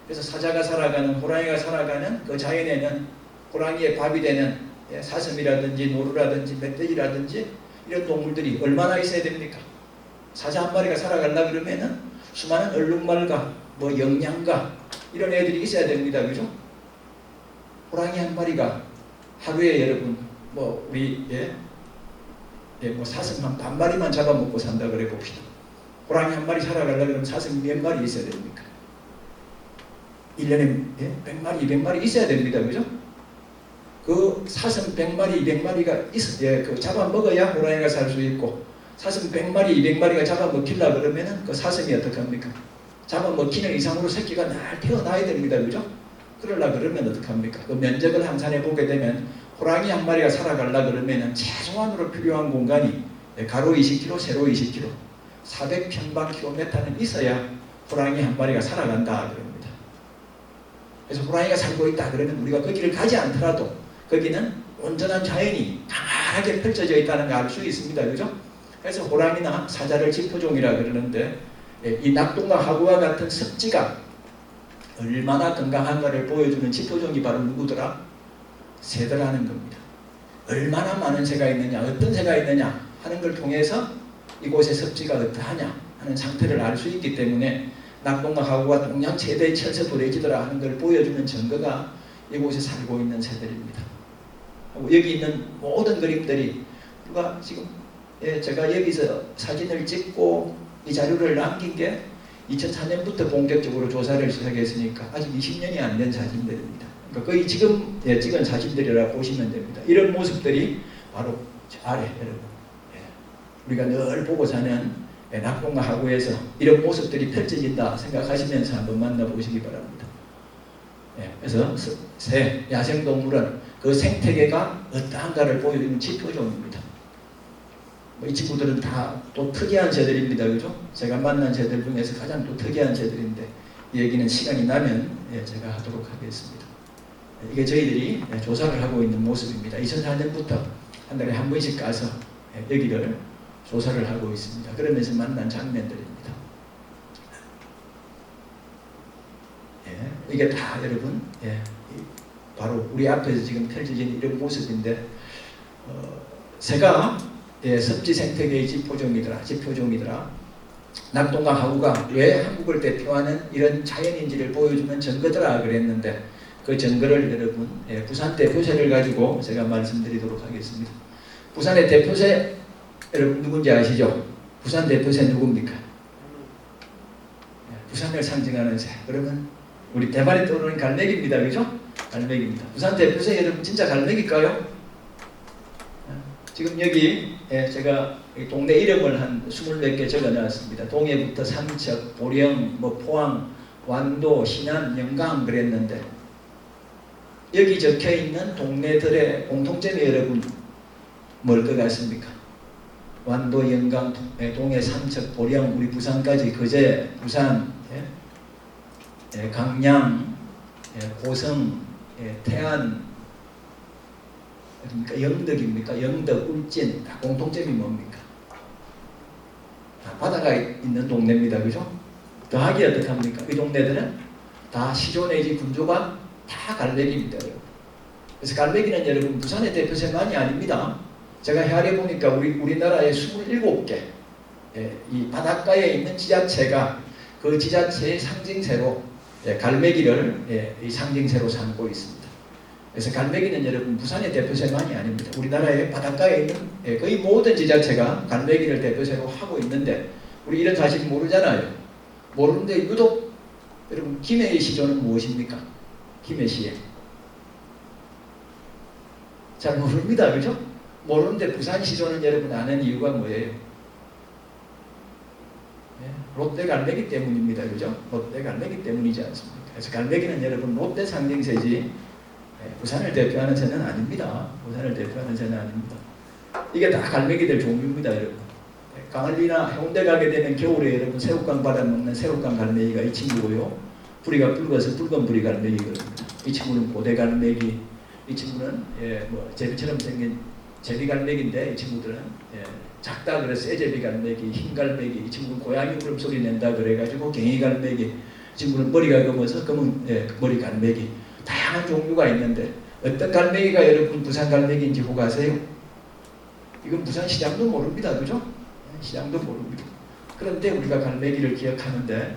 그래서 사자가 살아가는, 호랑이가 살아가는 그 자연에는 호랑이의 밥이 되는 사슴이라든지 노루라든지 멧돼지라든지 이런 동물들이 얼마나 있어야 됩니까? 사자 한 마리가 살아가려고 그러면은 수많은 얼룩말과 뭐 영양가 이런 애들이 있어야 됩니다. 그죠? 호랑이 한 마리가 하루에 여러분 뭐 우리 뭐 사슴 한 반마리만 잡아먹고 산다 그래 봅시다. 호랑이 한 마리 살아가려고 그러면 사슴 몇 마리 있어야 됩니까? 1년에 100마리, 200마리 있어야 됩니다. 그죠? 그 사슴 100마리, 200마리가 그 잡아먹어야 호랑이가 살 수 있고 사슴 100마리, 200마리가 잡아먹히려고 그러면은 그 사슴이 어떻게 합니까? 잡아먹히는 이상으로 새끼가 날 태어나야 됩니다. 그죠? 그러면 어떡합니까? 그 면적을 함산해 보게 되면 호랑이 한 마리가 살아가려 그러면 최소한으로 필요한 공간이 가로 20km, 세로 20km, 400평방킬로미터는 있어야 호랑이 한 마리가 살아간다 그럽니다. 그래서 호랑이가 살고 있다 그러면 우리가 거기를 가지 않더라도 거기는 온전한 자연이 강하게 펼쳐져 있다는 걸 알 수 있습니다. 그죠? 그래서 호랑이나 사자를 지포종이라 그러는데 이 낙동과 하구와 같은 습지가 얼마나 건강한가를 보여주는 지포종이 바로 누구더라? 새더라는 겁니다. 얼마나 많은 새가 있느냐, 어떤 새가 있느냐 하는 걸 통해서 이곳의 습지가 어떠하냐 하는 상태를 알 수 있기 때문에 낙동과 하구가 동양 최대의 철새도래지더라 하는 걸 보여주는 증거가 이곳에 살고 있는 새들입니다. 여기 있는 모든 그림들이 누가 지금 제가 여기서 사진을 찍고 이 자료를 남긴 게 2004년부터 본격적으로 조사를 시작했으니까 아직 20년이 안 된 사진들입니다. 그러니까 거의 지금 찍은 사진들이라고 보시면 됩니다. 이런 모습들이 바로 저 아래 여러분 우리가 늘 보고 사는 낙동과 하구에서 이런 모습들이 펼쳐진다 생각하시면서 한번 만나보시기 바랍니다. 그래서 새, 야생동물은 그 생태계가 어떠한가를 보여주는 지표종입니다. 이 친구들은 다 또 특이한 새들입니다. 그죠? 제가 만난 새들 중에서 가장 또 특이한 새들인데 이 얘기는 시간이 나면 제가 하도록 하겠습니다. 이게 저희들이 조사를 하고 있는 모습입니다. 2004년부터 한 달에 한 번씩 가서 여기를 조사를 하고 있습니다. 그러면서 만난 장면들입니다. 이게 다 여러분 바로 우리 앞에서 지금 펼쳐진 이런 모습인데 새가 습지 생태계의 지표종이더라. 낙동과 하구가 왜 한국을 대표하는 이런 자연인지를 보여주는 증거더라 그랬는데 그 증거를 여러분 부산 대표새를 가지고 제가 말씀드리도록 하겠습니다. 부산의 대표새 여러분 누군지 아시죠? 부산 대표새 누굽니까? 부산을 상징하는 새. 그러면 우리 대만에 떠오르는 갈매기입니다. 그죠? 갈매기입니다. 부산 대표새 여러분 진짜 갈매기일까요? 지금 여기 제가 동네 이름을 한 20몇 개 적어놨습니다. 동해부터 삼척, 보령, 포항, 완도, 신안, 영광 그랬는데 여기 적혀있는 동네들의 공통점이 여러분 뭘 것 같습니까? 완도, 영광, 동해, 삼척, 보령, 우리 부산까지 거제, 부산, 강양, 고성, 태안, 그러니까 영덕입니까? 영덕, 울진 다 공통점이 뭡니까? 다 바다가 있는 동네입니다. 그죠? 더하기 어떡합니까? 이 동네들은 다 시조 내지 군조가 다 갈매기입니다. 여러분. 그래서 갈매기는 여러분 부산의 대표새만이 아닙니다. 제가 헤아려 보니까 우리나라에 27개 이 바닷가에 있는 지자체가 그 지자체의 상징새로 갈매기를 이 상징새로 삼고 있습니다. 그래서 갈매기는 여러분 부산의 대표새만이 아닙니다. 우리나라의 바닷가에 있는 거의 모든 지자체가 갈매기를 대표새로 하고 있는데 우리 이런 사실 모르잖아요. 모르는데 유독 여러분 김해의 시조는 무엇입니까? 김해시에 잘 모릅니다. 그죠? 모르는데 부산 시조는 여러분 아는 이유가 뭐예요? 롯데 갈매기 때문입니다. 그죠? 롯데 갈매기 때문이지 않습니까? 그래서 갈매기는 여러분 롯데 상징새지 부산을 대표하는 새는 아닙니다. 부산을 대표하는 새는 아닙니다. 이게 다 갈매기들 종류입니다. 여러분. 강원리나 해운대 가게 되면 겨울에 여러분 새우깡 받아먹는 새우깡 갈매기가 이 친구고요. 부리가 붉어서 붉은 부리 갈매기거든요. 이 친구는 고대 갈매기, 이 친구는 제비처럼 생긴 제비 갈매기인데 이 친구들은 작다 그래서 쇠제비 갈매기, 흰 갈매기, 이 친구는 고양이 울음소리 낸다 그래가지고 갱이 갈매기, 이 친구는 머리가 검어서 검은 머리 갈매기, 다양한 종류가 있는데 어떤 갈매기가 여러분 부산 갈매기인지 보고 아세요? 이건 부산 시장도 모릅니다. 그죠? 시장도 모릅니다. 그런데 우리가 갈매기를 기억하는데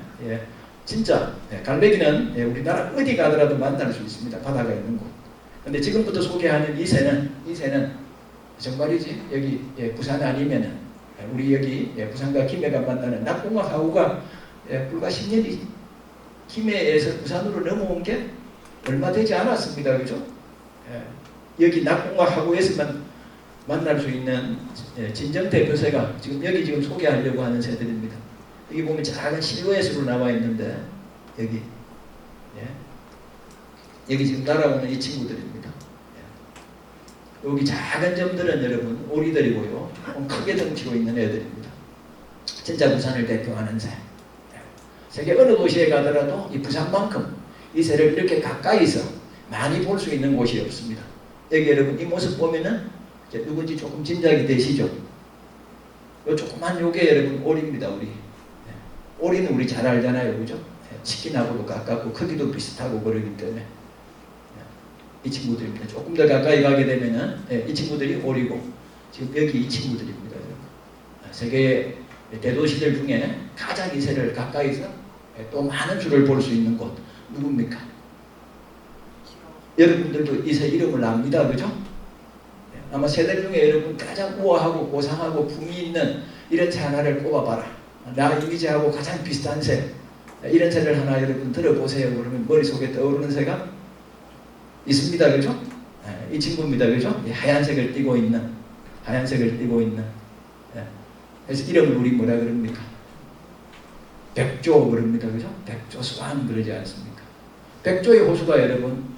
진짜 갈매기는 우리나라 어디 가더라도 만날 수 있습니다. 바다가 있는 곳. 근데 지금부터 소개하는 이 새는 정말이지 여기 부산 아니면은 우리 여기 부산과 김해가 만나는 낙동과 하구가 불과 10년이 김해에서 부산으로 넘어온 게 얼마 되지 않았습니다. 그죠? 여기 낙동과 하구에서만 만날 수 있는 진정 대표새가 지금 소개하려고 하는 새들입니다. 여기 보면 작은 실루엣으로 나와 있는데 여기 예. 여기 지금 날아오는 이 친구들입니다. 예. 여기 작은 점들은 여러분 오리들이고요. 조금 크게 덩치고 있는 애들입니다. 진짜 부산을 대표하는 새. 예. 세계 어느 도시에 가더라도 이 부산만큼 이 새를 이렇게 가까이서 많이 볼 수 있는 곳이 없습니다. 여기 여러분 이 모습 보면은 이제 누군지 조금 짐작이 되시죠? 요 조그만 요게 여러분 오리입니다. 오리. 예. 오리는 우리 잘 알잖아요, 그죠? 예. 치킨하고도 가깝고 크기도 비슷하고 그러기 때문에 예. 이 친구들입니다. 조금 더 가까이 가게 되면은 예. 이 친구들이 오리고 지금 여기 이 친구들입니다. 여러분. 세계 대도시들 중에 가장 이 새를 가까이서 예. 또 많은 수를 볼 수 있는 곳 누굽니까? 여러분들도 이 새 이름을 압니다, 그죠? 예. 아마 새들 중에 여러분 가장 우아하고 고상하고 품이 있는 이런 새 하나를 꼽아봐라. 나 이미지하고 가장 비슷한 새. 이런 새를 하나 여러분 들어보세요. 그러면 머릿속에 떠오르는 새가 있습니다. 그죠? 이 친구입니다. 그죠? 이 하얀색을 띠고 있는 예. 그래서 이름을 우리 뭐라 그럽니까? 백조 그럽니다. 그죠? 백조수완 그러지 않습니까? 백조의 호수가 여러분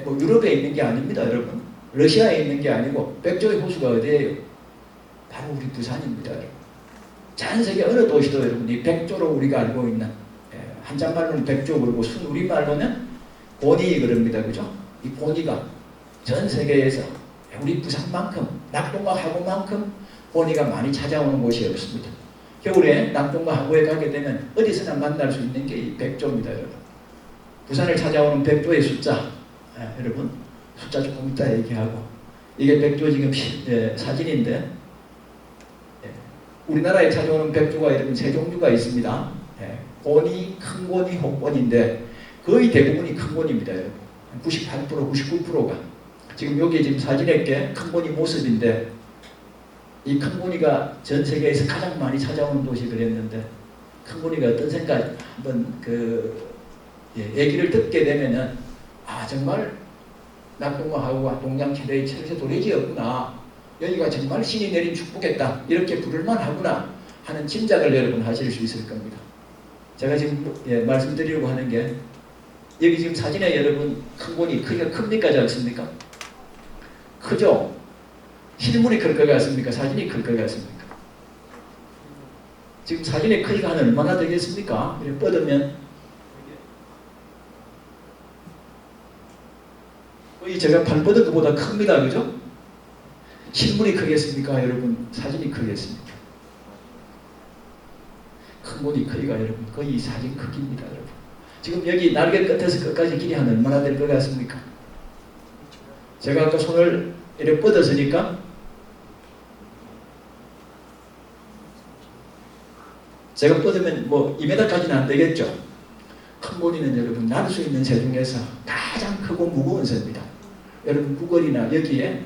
뭐 유럽에 있는 게 아닙니다. 여러분 러시아에 있는 게 아니고 백조의 호수가 어디예요? 바로 우리 부산입니다. 여러분. 전 세계 어느 도시도 여러분 이 백조로 우리가 알고 있는 한자말로는 백조 그러고 순우리말로는 고니 그럽니다. 그죠? 이 고니가 전 세계에서 우리 부산만큼 낙동강 하구만큼 고니가 많이 찾아오는 곳이 없습니다. 겨울에 낙동강 하구에 가게 되면 어디서나 만날 수 있는 게 이 백조입니다. 여러분. 부산을 찾아오는 백조의 숫자 여러분 숫자 조금 이따 얘기하고 이게 백조 지금 사진인데 우리나라에 찾아오는 백조가 여러분 세 종류가 있습니다. 고니, 큰 고니, 혹고니인데 거의 대부분이 큰 고니입니다. 여러분. 98%, 99%가 지금 여기 지금 사진에 큰 고니 모습인데 이 큰 고니가 전 세계에서 가장 많이 찾아오는 도시 그랬는데 큰 고니가 어떤 생각 한번 얘기를 듣게 되면은 정말 낙동강하고가 동양 최대의 철새 도래지였구나. 여기가 정말 신이 내린 축복했다. 이렇게 부를만 하구나 하는 짐작을 여러분 하실 수 있을 겁니다. 제가 지금 말씀드리려고 하는 게 여기 지금 사진에 여러분 큰 고니 크기가 큽니까 작습니까? 크죠? 실물이 클 것 같습니까? 사진이 클 것 같습니까? 지금 사진의 크기가 한 얼마나 되겠습니까? 이렇게 뻗으면 거의 제가 발 뻗은 것보다 큽니다. 그죠? 실물이 크겠습니까? 여러분 사진이 크겠습니까? 큰 고니 크기가 여러분 거의 사진 크기입니다. 여러분. 지금 여기 날개 끝에서 끝까지 길이 한 얼마나 될 것 같습니까? 제가 아까 손을 이렇게 뻗었으니까 제가 뻗으면 뭐 2m까지는 안 되겠죠. 큰 고니는 여러분 날 수 있는 새 중에서 가장 크고 무거운 새입니다. 여러분 구글이나 여기에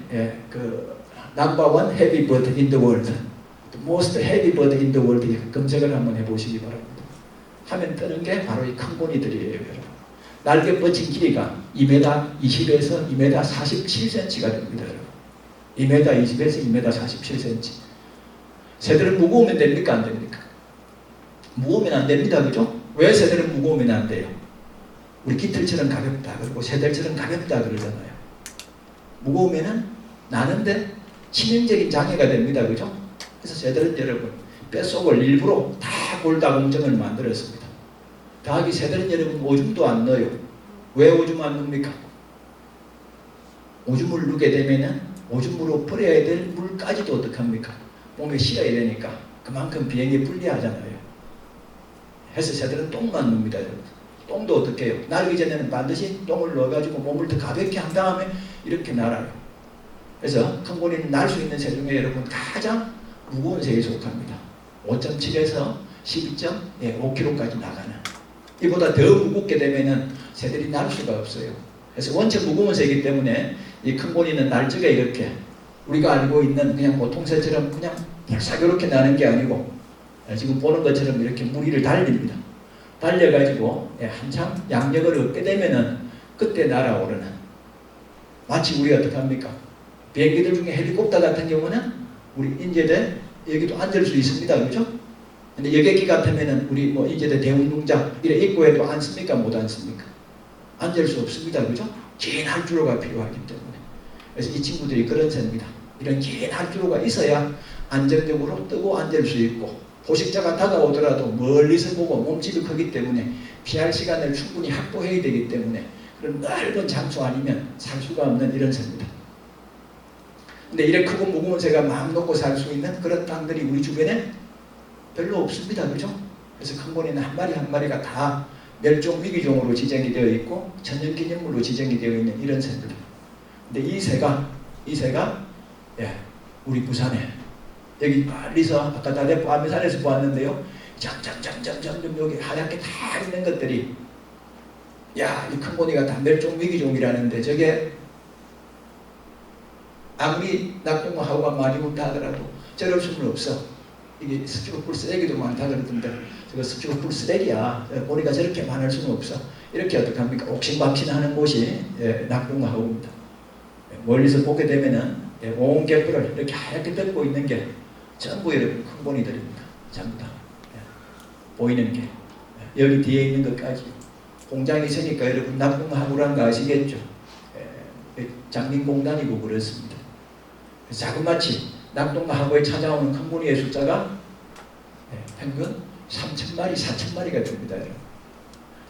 number one heavy bird in the world, the most heavy bird in the world 검색을 한번 해보시기 바랍니다. 하면 뜨는 게 바로 이 큰 고니들이에요. 여러분. 날개 뻗친 길이가 2m 20에서 2m 47cm가 됩니다. 여러분. 2m 20에서 2m 47cm. 새들은 무거우면 됩니까? 안 됩니까? 무거우면 안 됩니다. 그죠? 왜 새들은 무거우면 안 돼요? 우리 깃털처럼 가볍다 그러고 새들처럼 가볍다 그러잖아요. 무거우면은 나는데 치명적인 장애가 됩니다. 그죠? 그래서 새들은 여러분 뼛속을 일부러 다 골다공증을 만들었습니다. 더하기 새들은 여러분 오줌도 안 넣어요. 왜 오줌 안 넣습니까? 오줌을 누게 되면은 오줌으로 버려야 될 물까지도 어떡합니까? 몸에 실어야 되니까 그만큼 비행이 불리하잖아요. 해서 새들은 똥만 넣습니다. 여러분. 똥도 어떻게 해요? 날기 전에는 반드시 똥을 넣어가지고 몸을 더 가볍게 한 다음에 이렇게 날아요. 그래서 큰 고니는 날 수 있는 새 중에 여러분 가장 무거운 새에 속합니다. 5.7에서 12.5kg까지 나가는. 이보다 더 무겁게 되면은 새들이 날 수가 없어요. 그래서 원체 무거운 새이기 때문에 이 큰 고니는 날짜가 이렇게 우리가 알고 있는 그냥 보통 새처럼 그냥 싹 이렇게 나는 게 아니고 지금 보는 것처럼 이렇게 무리를 달립니다. 달려가지고 한참 양력을 얻게 되면은 그때 날아오르는 마치 우리 어떻게 합니까? 비행기들 중에 헬리콥터 같은 경우는 우리 인제대 여기도 앉을 수 있습니다. 그렇죠? 근데 여객기 같으면은 우리 뭐 이제대 대운동장 이래 입구에도 앉습니까? 못 앉습니까? 앉을 수 없습니다. 그죠? 긴 활주로가 필요하기 때문에. 그래서 이 친구들이 그런 셈입니다. 이런 긴 활주로가 있어야 안정적으로 뜨고 앉을 수 있고, 포식자가 다가오더라도 멀리서 보고 몸집이 크기 때문에 피할 시간을 충분히 확보해야 되기 때문에 그런 넓은 장소 아니면 살 수가 없는 이런 셈입니다. 근데 이래 크고 무거운 새가 마음 놓고 살 수 있는 그런 땅들이 우리 주변에 별로 없습니다. 그죠? 그래서 큰 고니는 한 마리 한 마리가 다 멸종 위기종으로 지정이 되어 있고 천연기념물로 지정이 되어 있는 이런 새입니다. 근데 이 새가 예, 우리 부산에 여기 멀리서 아까 다대포 아미산에서 보았는데요. 점점 여기 하얗게 다 있는 것들이, 야, 이 큰 고니가 다 멸종 위기종이라는데 저게 아무리 낙동강하고가 많이 온다 하더라도 저럴 수는 없어. 이게 스티로폴 쓰레기도 많다 그러던데 저거 스티로폴 쓰레기야. 고니가 저렇게 많을 수는 없어. 이렇게 어떡합니까? 옥신박신하는 곳이 낙동강하고입니다. 멀리서 보게 되면은 온 개뿔을 이렇게 하얗게 덮고 있는 게 전부 여러분 큰 고니들입니다. 전부 다 보이는 게 여기 뒤에 있는 것까지 공장이 있으니까 여러분 낙동강하고란 거 아시겠죠? 장민공단이고 그렇습니다. 자그마치 낙동강하고에 찾아오는 큰 고니의 숫자가 평균 3,000마리, 4,000마리가 됩니다.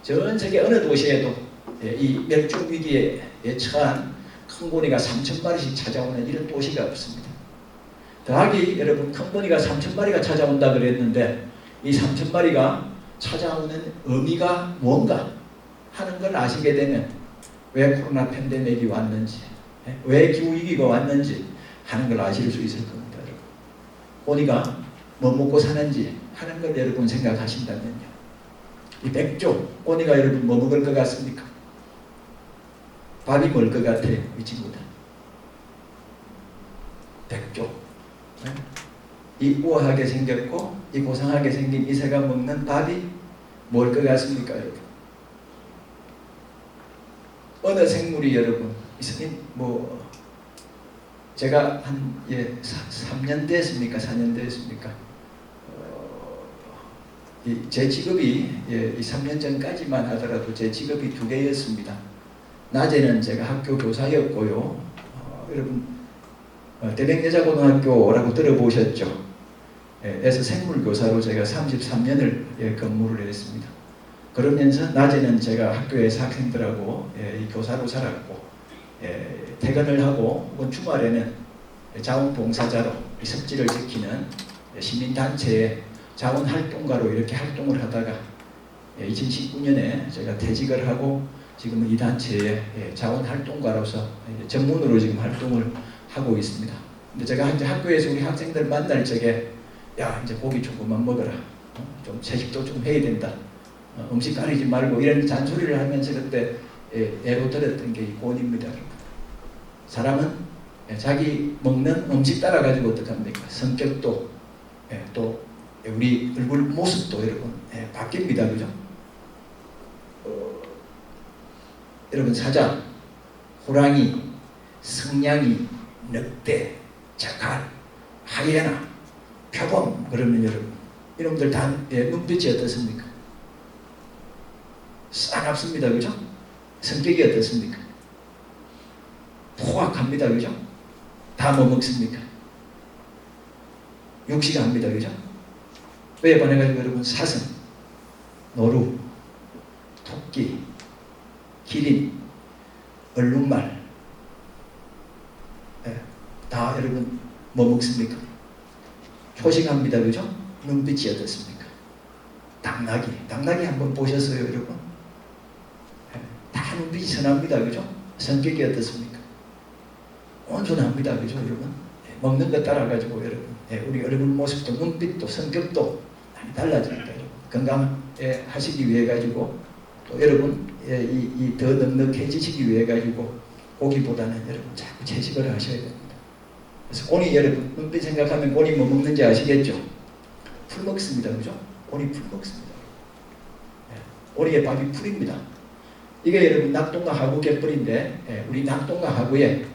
전 세계 어느 도시에도 이 멸종 위기에 처한 큰 고니가 3,000마리씩 찾아오는 이런 도시가 없습니다. 더하기 여러분 큰 고니가 3,000마리가 찾아온다 그랬는데 이 3,000마리가 찾아오는 의미가 뭔가 하는 걸 아시게 되면 왜 코로나 팬데믹이 왔는지, 왜 기후위기가 왔는지 하는 걸 아실 수 있을 겁니다. 여러분. 고니가 뭐 먹고 사는지 하는 걸 여러분 생각하신다면요. 이 백조 고니가 여러분 뭐 먹을 것 같습니까? 밥이 뭘 것 같아요? 이 친구들. 백조. 이 우아하게 생겼고 이 고상하게 생긴 이 새가 먹는 밥이 뭘 것 같습니까? 여러분? 어느 생물이 여러분 있으니 뭐 제가 한 3년 됐습니까? 4년 됐습니까? 제 직업이 이 3년 전까지만 하더라도 제 직업이 2개였습니다. 낮에는 제가 학교 교사였고요. 여러분 대백여자고등학교라고 들어보셨죠? 에서 생물교사로 제가 33년을 근무를 했습니다. 그러면서 낮에는 제가 학교에서 학생들하고 이 교사로 살았고, 퇴근을 하고 혹은 주말에는 자원봉사자로 이 습지를 지키는 시민단체의 자원활동가로 이렇게 활동을 하다가 2019년에 제가 퇴직을 하고 지금은 이 단체의 자원활동가로서 전문으로 지금 활동을 하고 있습니다. 근데 제가 이제 학교에서 우리 학생들 만날 적에 야 이제 고기 조금만 먹어라, 좀 채식도 좀 해야 된다, 음식 가리지 말고 이런 잔소리를 하면서 그때 애로 들었던 게 이 고니입니다. 사람은 자기 먹는 음식 따라 가지고 어떡합니까? 성격도 또 우리 얼굴 모습도 여러분 바뀝니다. 그죠? 여러분 사자, 호랑이, 성냥이, 늑대, 자갈, 하이에나, 표범 그러면 여러분 이놈들 다 눈빛이 어떻습니까? 싸납습니다. 그죠? 성격이 어떻습니까? 포악합니다. 그죠? 다 뭐 먹습니까? 육식합니다. 그죠? 왜 반해가지고 여러분 사슴, 노루, 토끼, 기린, 얼룩말 다 여러분 뭐 먹습니까? 초식합니다. 그죠? 눈빛이 어떻습니까? 당나귀 한번 보셨어요 여러분? 다 눈빛이 선합니다. 그죠? 성격이 어떻습니까? 온순합니다. 그죠 여러분? 먹는 것 따라가지고 여러분 우리 얼굴 모습도 눈빛도 성격도 많이 달라집니다. 건강하시기 위해 가지고 또 여러분 이 더 넉넉해지시기 위해 가지고 고기보다는 여러분 자꾸 채식을 하셔야 됩니다. 그래서 고니 여러분 눈빛 생각하면 고니 뭐 먹는지 아시겠죠? 풀 먹습니다. 그죠? 고니 풀 먹습니다. 고니의 밥이 풀입니다. 이게 여러분 낙동강 하구 갯벌인데 우리 낙동강 하구에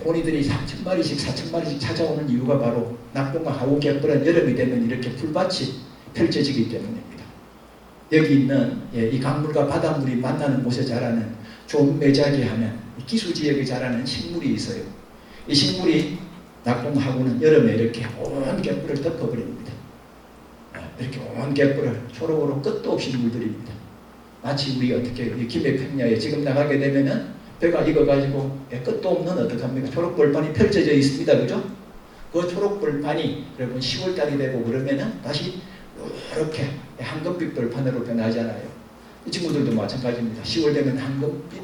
고니들이 3,000마리씩 4,000마리씩 찾아오는 이유가 바로 낙동강 하구 갯벌은 여름이 되면 이렇게 풀밭이 펼쳐지기 때문입니다. 여기 있는 이 강물과 바닷물이 만나는 곳에 자라는 존매자기하는 기수지역에 자라는 식물이 있어요. 이 식물이 낙동하고는 여름에 이렇게 온 갯불을 덮어버립니다. 이렇게 온 갯불을 초록으로 끝도 없이 물들입니다. 마치 우리 어떻게 이 김해평야에 지금 나가게 되면은 배가 익어가지고 끝도 없는 어떡합니까? 초록벌판이 펼쳐져 있습니다. 그죠? 그 초록벌판이 여러분 10월달이 되고 그러면은 다시 이렇게 황금빛 벌판으로 변하잖아요. 이 친구들도 마찬가지입니다. 10월 되면 황금빛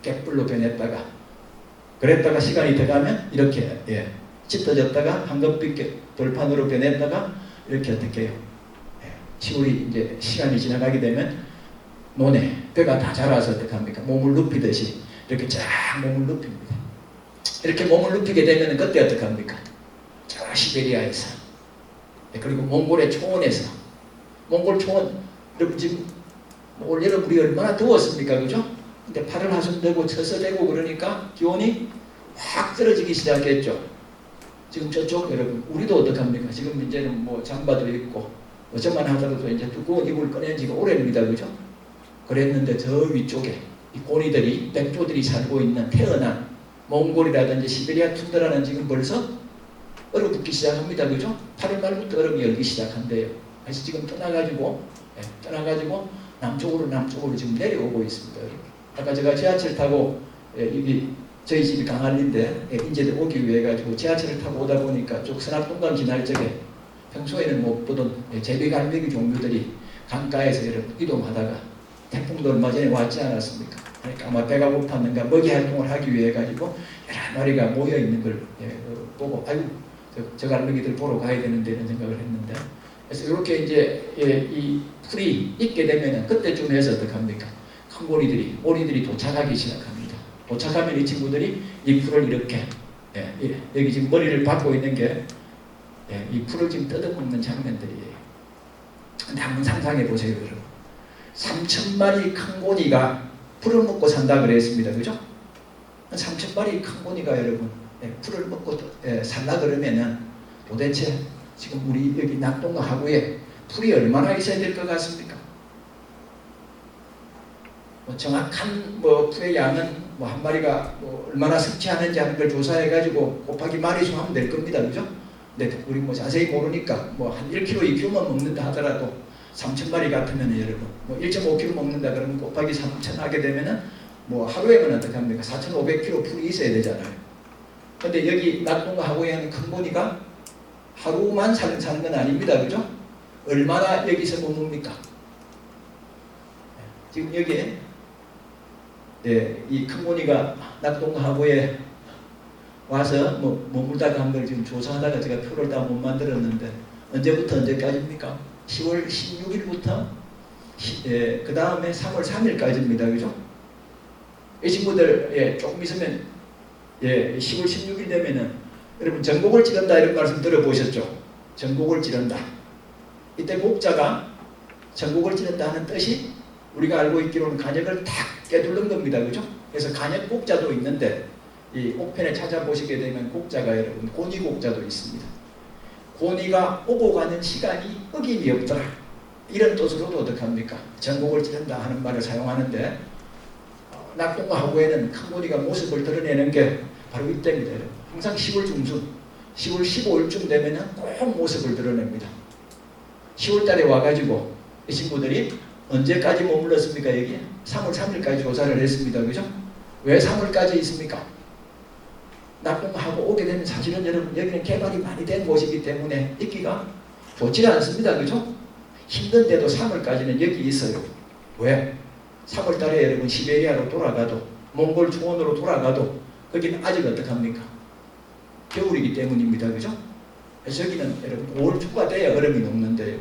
갯불로 변했다가 그랬다가 시간이 돼가면 이렇게 짙어졌다가 황금빛 벌판으로 변했다가 이렇게 어떻게 해요? 10월이 이제 시간이 지나가게 되면 논에 뼈가 다 자라서 어떡합니까? 몸을 눕히듯이 이렇게 쫙 몸을 눕힙니다. 이렇게 몸을 눕히게 되면 그때 어떡합니까? 저 시베리아에서 그리고 몽골의 초원에서 몽골 초원 여러분 지금 올 여름 우리 얼마나 더웠습니까? 그죠? 근데 8월 하순 되고 처서 되고 그러니까 기온이 확 떨어지기 시작했죠. 지금 저쪽 여러분 우리도 어떡합니까? 지금 이제는 뭐 잠바도 입고 어쩌만 하더라도 이제 두꺼운 이불 꺼낸 지가 오래입니다. 그죠? 그랬는데 저 위쪽에 이 고니들이 백조들이 살고 있는 태어난 몽골이라든지 시베리아 툰드라는 지금 벌써 얼어붙기 시작합니다. 그죠? 8월 말부터 얼음이 열기 시작한대요. 그래서 지금 떠나가지고 남쪽으로 지금 내려오고 있습니다. 아까 제가 지하철 타고 여기 저희 집이 강안리인데 인제들 오기 위해 가지고 지하철을 타고 오다 보니까 쭉 선악동강 지날 적에 평소에는 못 보던 제비갈매기 종류들이 강가에서 이렇게 이동하다가 태풍도 얼마 전에 왔지 않았습니까? 그러니까 아마 배가 고팠는가 먹이 활동을 하기 위해 가지고 여러 마리가 모여 있는 걸 보고 아유 저 갈매기들 보러 가야 되는데 이런 생각을 했는데 그래서 이렇게 이제 이 풀이 익게 되면은 그때쯤 해서 어떡합니까? 큰 오리들이 도착하기 시작합니다. 도착하면 이 친구들이 이 풀을 이렇게 여기 지금 머리를 박고 있는 게 이 풀을 지금 뜯어먹는 장면들이에요. 근데 한번 상상해 보세요, 여러분. 3,000마리 큰 고니가 풀을 먹고 산다 그랬습니다. 그죠? 3,000마리 큰 고니가 여러분 풀을 먹고 살라 그러면은 도대체 지금 우리 여기 낙동강 하구에 풀이 얼마나 있어야 될 것 같습니까? 정확한 풀의 양은 한 마리가 얼마나 섭취하는지 하는 걸 조사해 가지고 곱하기 마리수 하면 될 겁니다. 그죠? 근데 우리 자세히 모르니까 한 1kg, 2kg만 먹는다 하더라도 3,000마리 같으면 여러분 1.5kg 먹는다 그러면 곱하기 3,000 하게 되면은 하루에는 어떡합니까? 4,500kg 풀이 있어야 되잖아요. 근데 여기 낙동강 하구에는 큰 고니가 하루만 사는 건 아닙니다. 그죠? 얼마나 여기서 머뭅니까? 지금 여기에 이 큰 고니가 낙동강 하구에 와서 머물다가 한 걸 지금 조사하다가 제가 표를 다 못 만들었는데 언제부터 언제까지입니까? 10월 16일부터 그 다음에 3월 3일까지입니다. 그죠? 이 친구들 조금 있으면 10월 16일 되면은 여러분 전곡을 찌른다 이런 말씀 들어보셨죠? 전곡을 찌른다. 이때 곡자가 전곡을 찌른다 하는 뜻이 우리가 알고 있기로는 간역을 탁 깨뚫는 겁니다. 그죠? 그래서 간역 곡자도 있는데 이 옥편에 찾아보시게 되면 곡자가 여러분 고니 곡자도 있습니다. 고니가 오고 가는 시간이 어김이 없더라. 이런 뜻으로도 어떡합니까? 전곡을 찌른다 하는 말을 사용하는데 낙동강 하구에는 큰 고니가 모습을 드러내는 게 바로 이때입니다. 항상 10월 중순, 10월 15일쯤 되면 꼭 모습을 드러냅니다. 10월 달에 와가지고 이 친구들이 언제까지 머물렀습니까? 여기 3월 3일까지 조사를 했습니다. 그죠? 왜 3월까지 있습니까? 낙동강하고 오게 되면 사실은 여러분 여기는 개발이 많이 된 곳이기 때문에 있기가 좋지 않습니다. 그죠? 힘든데도 3월까지는 여기 있어요. 왜? 3월 달에 여러분 시베리아로 돌아가도 몽골 초원으로 돌아가도 거기는 아직 어떡합니까? 겨울이기 때문입니다. 그죠? 그래서 여기는 여러분 5월 초가 돼야 얼음이 녹는데요.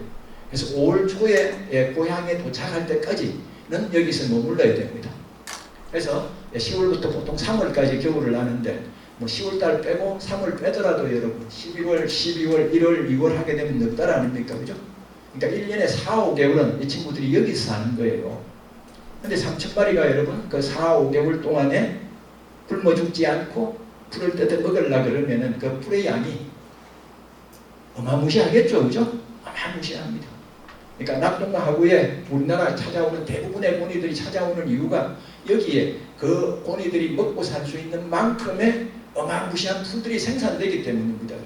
그래서 5월 초에 고향에 도착할 때까지는 여기서 머물러야 됩니다. 그래서 10월부터 보통 3월까지 겨울을 하는데 10월달 빼고 3월 빼더라도 여러분 11월, 12월, 1월, 2월 하게 되면 넉 달 아닙니까? 그죠? 그러니까 1년에 4, 5개월은 이 친구들이 여기서 사는 거예요. 근데 3,000마리가 여러분 그 4, 5개월 동안에 굶어 죽지 않고 풀을 뜯어 먹으려고 그러면은 그 풀의 양이 어마무시하겠죠. 그죠? 어마무시합니다. 그러니까 낙동강 하구에 우리나라 찾아오는 대부분의 고니들이 찾아오는 이유가 여기에 그 고니들이 먹고 살 수 있는 만큼의 어마무시한 풀들이 생산되기 때문입니다.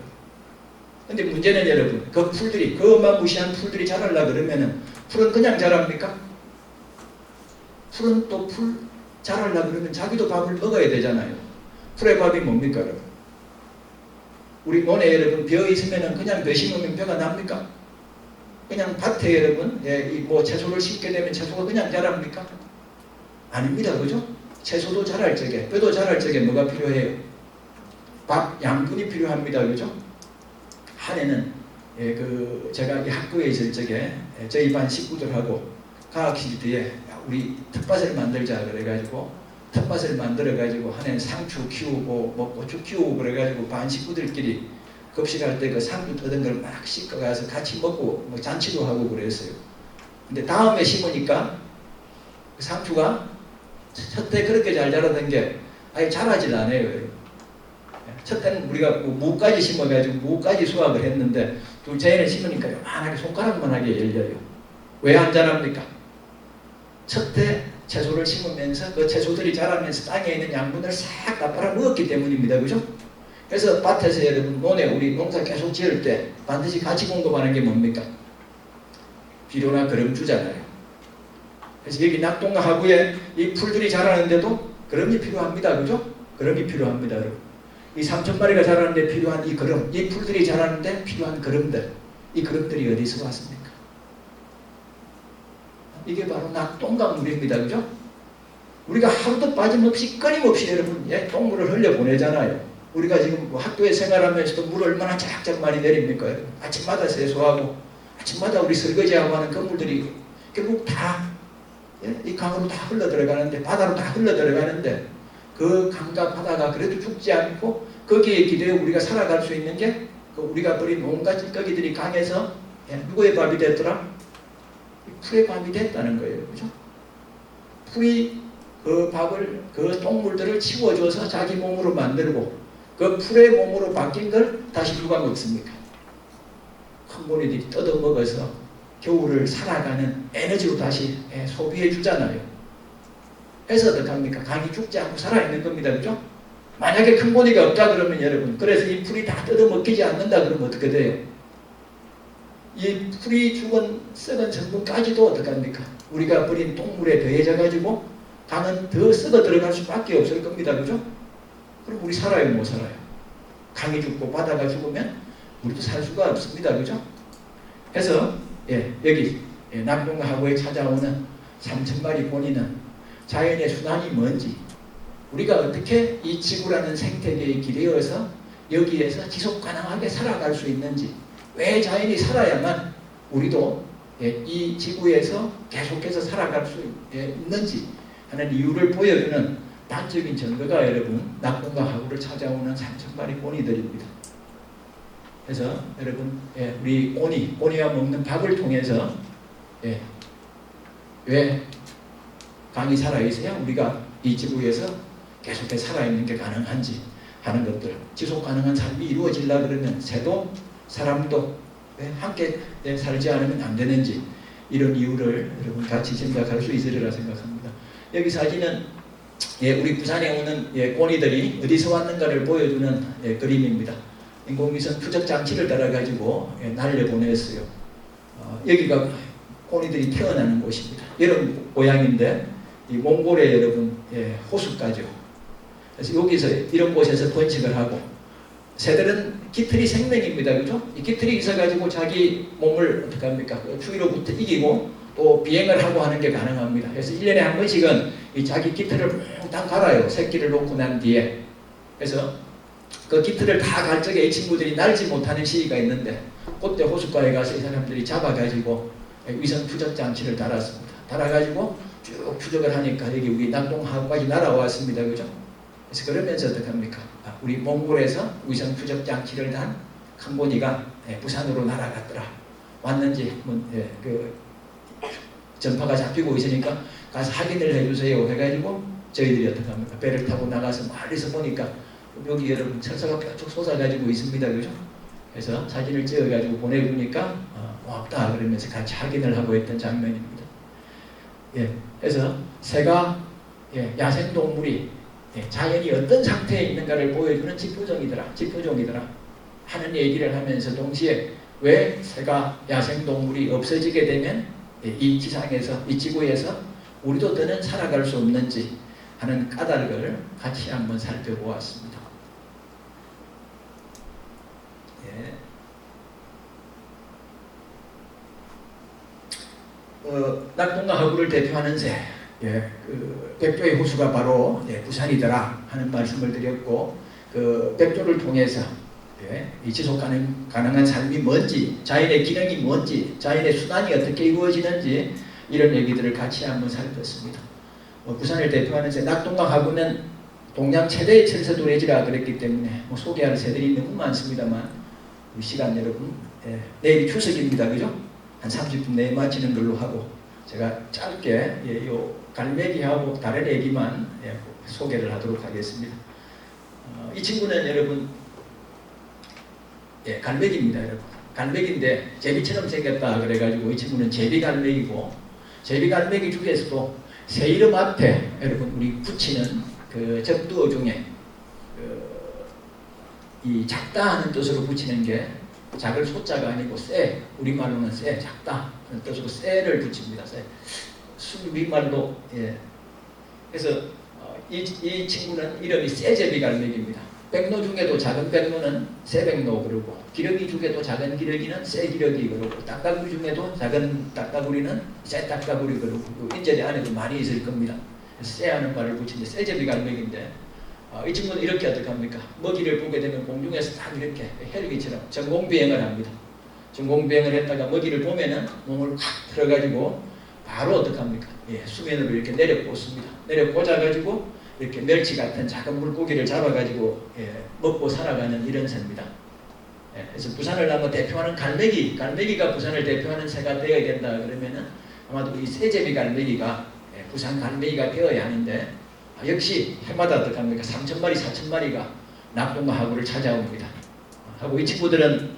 근데 문제는 여러분, 그 풀들이, 그 어마무시한 풀들이 자라려고 그러면은 풀은 그냥 자랍니까? 풀은 또 풀 자라려고 그러면 자기도 밥을 먹어야 되잖아요. 풀의 밥이 뭡니까, 여러분? 우리 논에 여러분 벼 있으면은 그냥 벼 심으면 벼가 납니까? 그냥 밭에 여러분, 뭐 채소를 심게 되면 채소가 그냥 자랍니까? 아닙니다, 그죠? 채소도 자랄 적에, 벼도 자랄 적에 뭐가 필요해요? 밥, 양분이 필요합니다, 그죠? 한 해는 제가 이 학교에 있을 적에 저희 반 식구들하고 과학실 뒤에 우리 텃밭을 만들자 그래가지고 텃밭을 만들어가지고 한 해는 상추 키우고 뭐 고추 키우고 그래가지고 반 식구들끼리 급식할 때 그 상추 뜯은 걸 막 씻어가서 같이 먹고 뭐 잔치도 하고 그랬어요. 근데 다음에 심으니까 그 상추가 첫 때 그렇게 잘 자라던 게 아예 자라질 않아요. 첫 때는 우리가 무까지 심어가지고 무까지 수확을 했는데 둘째에는 심으니까 요만하게 손가락만하게 열려요. 왜 안 자랍니까? 첫 때 채소를 심으면서 그 채소들이 자라면서 땅에 있는 양분을 싹 다 빨아먹었기 때문입니다. 그죠? 그래서 밭에서 여러분 논에 우리 농사 계속 지을 때 반드시 같이 공급하는 게 뭡니까? 비료나 거름주잖아요. 그래서 여기 낙동강 하구에 이 풀들이 자라는데도 거름이 필요합니다. 그죠? 거름이 필요합니다. 여러분. 이 3,000마리가 자라는데 필요한 이 거름, 이 풀들이 자라는데 필요한 거름들, 이 거름들이 어디서 왔습니까? 이게 바로 낙동강 물입니다. 그죠? 우리가 하루도 빠짐없이 끊임없이 여러분 똥물을 흘려보내잖아요. 우리가 지금 뭐 학교에 생활하면서도 물을 얼마나 쫙쫙 많이 내립니까? 아침마다 세수하고 아침마다 우리 설거지하고 하는 그 물들이 결국 다 이 강으로 다 흘러 들어가는데, 바다로 다 흘러 들어가는데 그 강과 바다가 그래도 죽지 않고 거기에 기대어 우리가 살아갈 수 있는 게 그 우리가 버린 온갖 찌꺼기들이 강에서 누구의 밥이 됐더라? 풀의 밥이 됐다는 거예요. 그죠? 풀이 그 밥을, 그 똥물들을 치워줘서 자기 몸으로 만들고 그 풀의 몸으로 바뀐 걸 다시 누가 먹습니까? 큰 고니들이 뜯어먹어서 겨울을 살아가는 에너지로 다시 소비해 주잖아요. 그래서 어떡합니까? 강이 죽지 않고 살아있는 겁니다. 그죠? 만약에 큰 고니가 없다 그러면 여러분, 그래서 이 풀이 다 뜯어먹히지 않는다 그러면 어떻게 돼요? 이 풀이 죽은 썩은 성분까지도 어떡합니까? 우리가 버린 똥물에 더해져 가지고 강은 더 썩어 들어갈 수밖에 없을 겁니다. 그죠? 그럼 우리 살아요, 못 살아요? 강이 죽고 바다가 죽으면 우리도 살 수가 없습니다. 그죠? 그래서 여기 낙동강 하구에 찾아오는 3,000마리 고니는 자연의 순환이 뭔지, 우리가 어떻게 이 지구라는 생태계에 기대어서 여기에서 지속 가능하게 살아갈 수 있는지, 왜 자연이 살아야만 우리도 이 지구에서 계속해서 살아갈 수 있는지 하는 이유를 보여주는 단적인 증거가 여러분 낙동강 하구를 찾아오는 3,000마리 고니들입니다. 그래서 여러분 우리 고니와 먹는 밥을 통해서 왜 강이 살아있어야 우리가 이 지구에서 계속해서 살아있는 게 가능한지 하는 것들, 지속 가능한 삶이 이루어지려 그러면 새도 사람도 함께 살지 않으면 안 되는지, 이런 이유를 여러분 같이 생각할 수 있으리라 생각합니다. 여기 사진은 우리 부산에 오는 고니들이 어디서 왔는가를 보여주는 그림입니다. 인공위성 추적 장치를 달아가지고 날려보냈어요. 여기가 고니들이 태어나는 곳입니다. 이런 모양인데 이 몽골의 여러분 호숫가죠. 그래서 여기서 이런 곳에서 번식을 하고, 새들은 깃털이 생명입니다. 그죠? 이 깃털이 있어가지고 자기 몸을 어떻게 합니까? 추위로부터 이기고 또 비행을 하고 하는 게 가능합니다. 그래서 1년에 한 번씩은 이 자기 깃털을 몽땅 갈아요. 새끼를 놓고 난 뒤에. 그래서 그 깃털을 다 갈 적에 이 친구들이 날지 못하는 시기가 있는데, 그때 호숫가에 가서 이 사람들이 잡아가지고 위성 추적 장치를 달았습니다. 달아가지고 쭉 추적을 하니까 여기 우리 낙동하구까지 날아왔습니다. 그죠? 그래서 그러면서 어떡합니까? 우리 몽골에서 위성 추적 장치를 단 캄보디가 부산으로 날아갔더라. 왔는지 그 전파가 잡히고 있으니까 가서 확인을 해주세요 해가지고 저희들이 어떡합니까? 배를 타고 나가서 멀리서 보니까 여기 여러분 철사가 뾰족 솟아가지고 있습니다. 그죠? 그래서 사진을 찍어가지고 보내주니까 고맙다 그러면서 같이 확인을 하고 있던 장면입니다. 예, 그래서 새가 야생동물이 자연이 어떤 상태에 있는가를 보여주는 지표종이더라 하는 얘기를 하면서 동시에 왜 새가 야생동물이 없어지게 되면 이 지상에서 이 지구에서 우리도 더는 살아갈 수 없는지 하는 까닭을 같이 한번 살펴보았습니다. 예. 낙동강 하구를 대표하는 새, 그 백조의 호수가 바로 부산이더라 하는 말씀을 드렸고, 그 백조를 통해서 이 지속 가능한 삶이 뭔지, 자연의 기능이 뭔지, 자연의 순환이 어떻게 이루어지는지 이런 얘기들을 같이 한번 살폈습니다. 부산을 대표하는 새 낙동강 하구는 동양 최대의 철새도래지라 그랬기 때문에 소개할 새들이 너무 많습니다만 시간 여러분 내일이 추석입니다. 그죠? 한 30분 내에 마치는 걸로 하고 제가 짧게 요 갈매기하고 다른 얘기만 소개를 하도록 하겠습니다. 이 친구는 여러분 갈매기입니다. 여러분 갈매기인데 제비처럼 생겼다 그래가지고 이 친구는 제비갈매기고, 제비갈매기 중에서도 새 이름 앞에 여러분 우리 붙이는 그 접두어 중에 이 작다 하는 뜻으로 붙이는 게 작을 소자가 아니고 새, 우리말로는 새, 작다 하는 뜻으로 새를 붙입니다. 새. 우리말로 그래서 이 친구는 이름이 새제비갈매기입니다. 백로 중에도 작은 백로는 새백로 그러고, 기러기 중에도 작은 기러기는 새기러기 그러고, 딱따구리 중에도 작은 딱따구리는 새딱따구리 그러고, 인제대 안에도 많이 있을 겁니다. 새하는 말을 붙인 게 새제비갈매기인데, 이 친구는 이렇게 어떻게 합니까? 먹이를 보게 되면 공중에서 딱 이렇게 헬기처럼 전공비행을 합니다. 전공비행을 했다가 먹이를 보면은 몸을 확 들어가지고 바로 어떻게 합니까? 수면으로 이렇게 내려 꽂습니다. 내려 꽂아가지고 이렇게 멸치 같은 작은 물고기를 잡아가지고 먹고 살아가는 이런 새입니다. 그래서 부산을 한번 대표하는 갈매기가 부산을 대표하는 새가 되어야 된다 그러면은 아마도 이 새제비 갈매기가 부산 갈매기가 되어야 하는데, 역시 해마다 어떻게 합니까? 3,000마리, 4,000마리가 낙동강 하구를 찾아옵니다. 하고 이 친구들은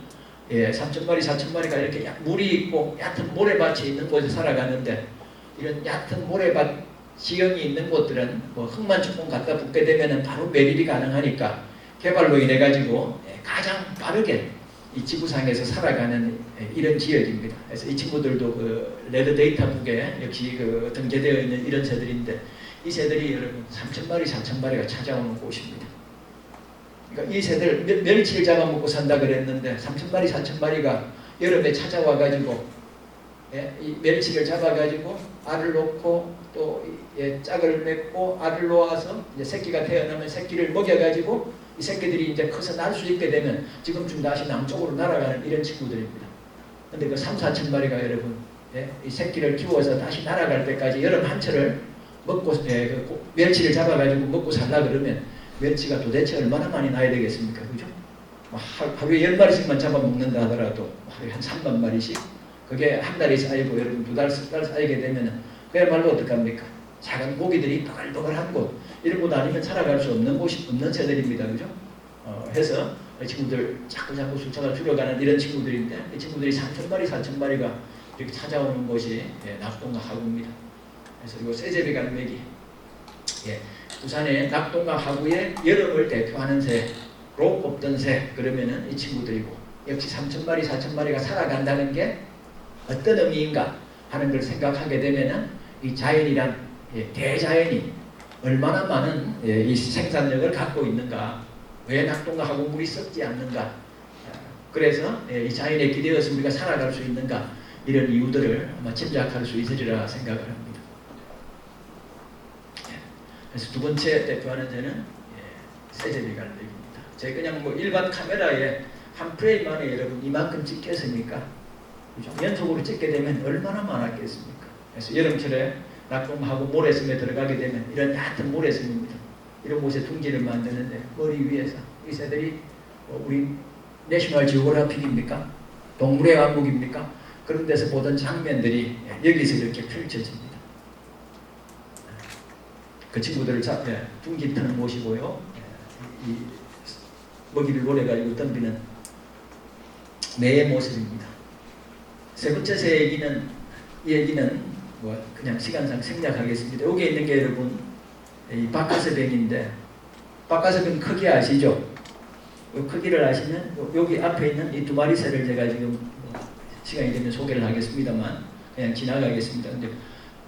3,000마리, 4,000마리가 이렇게 물이 있고 얕은 모래밭이 있는 곳에 살아가는데, 이런 얕은 모래밭 지형이 있는 곳들은 흙만 조금 갖다 붓게 되면 바로 매립이 가능하니까 개발로 인해 가지고 가장 빠르게 이 지구상에서 살아가는 이런 지역입니다. 그래서 이 친구들도 그 레드 데이터북에 역시 그 등재되어 있는 이런 새들인데, 이 새들이 여러분 3,000마리, 4,000마리가 찾아오는 곳입니다. 그러니까 이 새들 멸치를 잡아먹고 산다 그랬는데 3,000마리, 4,000마리가 여름에 찾아와 가지고 이 멸치를 잡아가지고 알을 놓고 또 짝을 맺고 알을 놓아서 이제 새끼가 태어나면 새끼를 먹여가지고 이 새끼들이 이제 커서 날 수 있게 되면 지금쯤 다시 남쪽으로 날아가는 이런 친구들입니다. 근데 그 3,000~4,000마리가 여러분 이 새끼를 키워서 다시 날아갈 때까지 여름 한철을 먹고 그 멸치를 잡아가지고 먹고 살라 그러면 멸치가 도대체 얼마나 많이 나야 되겠습니까? 그죠? 하루에 10마리씩만 잡아먹는다 하더라도 하루에 한 3만 마리씩, 그게 한 달이 쌓이고 여러분 2달, 3달 쌓이게 되면 그야말로 어떡합니까? 작은 고기들이 버글버글한 곳, 이런 곳 아니면 살아갈 수 없는 곳이 없는 새들입니다. 그죠? 해서 이 친구들 자꾸 숫자가 줄어가는 이런 친구들인데, 이 친구들이 3,000마리, 4,000마리가 이렇게 찾아오는 곳이 낙동강 하구입니다. 그래서 이거 새제비갈매기, 부산의 낙동강 하구의 여름을 대표하는 새로 꼽던 새 그러면은 이 친구들이고, 역시 3,000마리, 4,000마리가 살아간다는 게 어떤 의미인가 하는 걸 생각하게 되면은 이 자연이란 대자연이 얼마나 많은 이 생산력을 갖고 있는가, 왜 낙동강 하구 물이 썩지 않는가, 그래서 이 자연에 기대어서 우리가 살아갈 수 있는가, 이런 이유들을 아마 짐작할 수 있으리라 생각을 합니다. 그래서 두 번째 대표하는 새는 새제비갈매기입니다. 제가 그냥 뭐 일반 카메라에 한 프레임 안에 여러분 이만큼 찍혔으니까 연속으로 찍게 되면 얼마나 많았겠습니까? 그래서 여름철에 낙동하고 모래섬에 들어가게 되면 이런 얕은 모래섬입니다. 이런 곳에 둥지를 만드는데 머리 위에서 이 새들이 우리 내셔널 지오그래픽입니까? 동물의 왕국입니까? 그런 데서 보던 장면들이 여기서 이렇게 펼쳐집니다. 그 친구들을 둥지 트는 모시고요, 이 먹이를 노려가지고 덤비는 매의 모습입니다. 세 번째 새 얘기는 뭐 그냥 시간상 생략하겠습니다. 여기 있는 게 여러분 이 바카스병인데, 바카스병 크기 아시죠? 이 크기를 아시면 여기 앞에 있는 이 두 마리 새를 제가 지금 시간이 되면 소개를 하겠습니다만 그냥 지나가겠습니다. 근데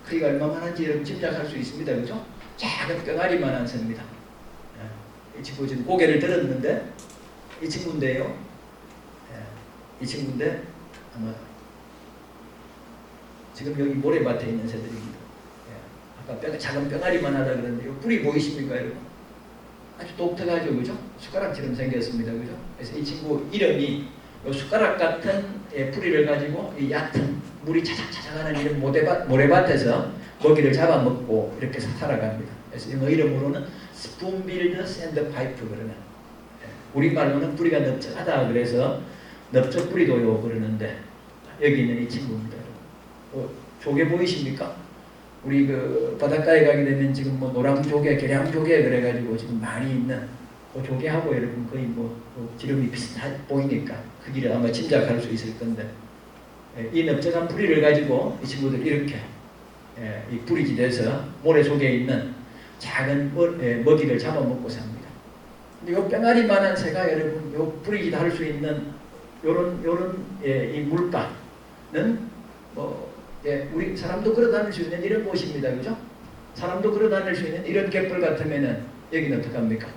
크기가 얼마만한지 여러분 짐작할 수 있습니다. 그죠? 작은 뿅아리만한 새입니다. 이 친구 지금 고개를 들었는데 이 친구인데요. 이 친구인데 아마 지금 여기 모래밭에 있는 새들입니다. 아까 작은 뿅아리만 하다 그랬는데 이 뿔이 보이십니까 여러분? 아주 독특하죠, 그죠? 숟가락처럼 생겼습니다, 그죠? 그래서 이 친구 이름이 이 숟가락 같은 뿌리를 가지고 이 얕은 물이 차작차작하는 이런 모래밭에서 먹이를 잡아먹고 이렇게 살아갑니다. 그래서 이 이름으로는 스푼빌드 샌드파이프 그러는, 우리말로는 뿌리가 넓적하다 그래서 넓적뿌리도요 그러는데, 여기 있는 이 친구입니다. 조개 보이십니까? 우리 그 바닷가에 가게 되면 지금 뭐 노랑조개, 계량조개 그래가지고 지금 많이 있는 그 조개하고 여러분 거의 뭐 지름이 비슷해 보이니까 크기를 아마 짐작할 수 있을 건데, 이 넓적한 뿌리를 가지고 이 친구들 이렇게 이 뿌리지대에서 모래 속에 있는 작은 먹이를 잡아먹고 삽니다. 근데 요 뺑아리만한 새가 여러분 요 뿌리짓 할 수 있는 요런 이 물가는 뭐 우리 사람도 걸어 다닐 수 있는 이런 곳입니다. 그죠? 사람도 걸어 다닐 수 있는 이런 갯벌 같으면은 여기는 어떡합니까?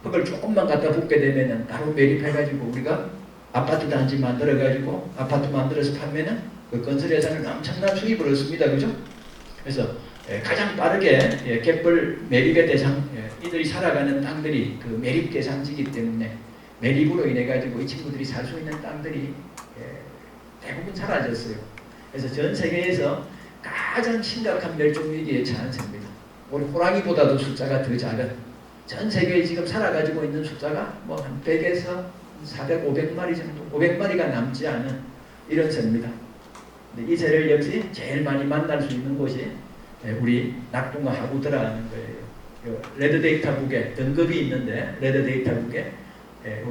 흙을 조금만 갖다 붓게 되면은 바로 매립해가지고 우리가 아파트 단지 만들어가지고 아파트 만들어서 팔면은 그 건설 예산을 엄청난 수입을 얻습니다. 그죠? 그래서 가장 빠르게 갯벌 매립의 대상, 이들이 살아가는 땅들이 그 매립 대상지기 때문에 매립으로 인해 가지고 이 친구들이 살 수 있는 땅들이 대부분 사라졌어요. 그래서 전 세계에서 가장 심각한 멸종 위기에 처한 새입니다. 우리 호랑이보다도 숫자가 더 작은, 전 세계에 지금 살아가지고 있는 숫자가 뭐 한 100에서 400, 500마리 정도, 500마리가 남지 않은 이런 새입니다. 근데 이 새를 역시 제일 많이 만날 수 있는 곳이 우리 낙동강 하구드라는 거예요. 레드 데이터북에 등급이 있는데, 레드 데이터북에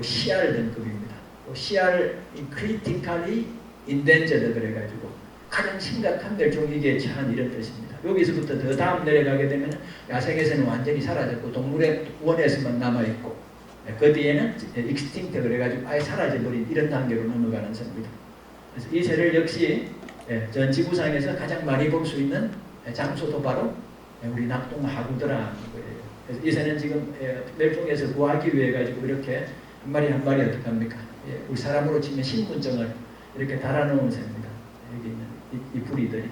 CR 등급입니다. CR 크리티컬리 인덴저드 그래가지고 가장 심각한 멸종위기에 처한 이런 뜻입니다. 여기서부터 더 다음 내려가게 되면 야생에서는 완전히 사라졌고 동물의 원에서만 남아있고, 그 뒤에는 익스팅트 그래가지고 아예 사라져버린 이런 단계로 넘어가는 새입니다. 그래서 이 새를 역시 전 지구상에서 가장 많이 볼 수 있는 장소도 바로 우리 낙동 하구드라는 거예요. 그래서 이 새는 지금 멸종에서 구하기 위해 가지고 이렇게 한 마리 한 마리 어떡합니까? 우리 사람으로 치면 신분증을 이렇게 달아놓은 새입니다. 여기 있는 이 뿌리들이.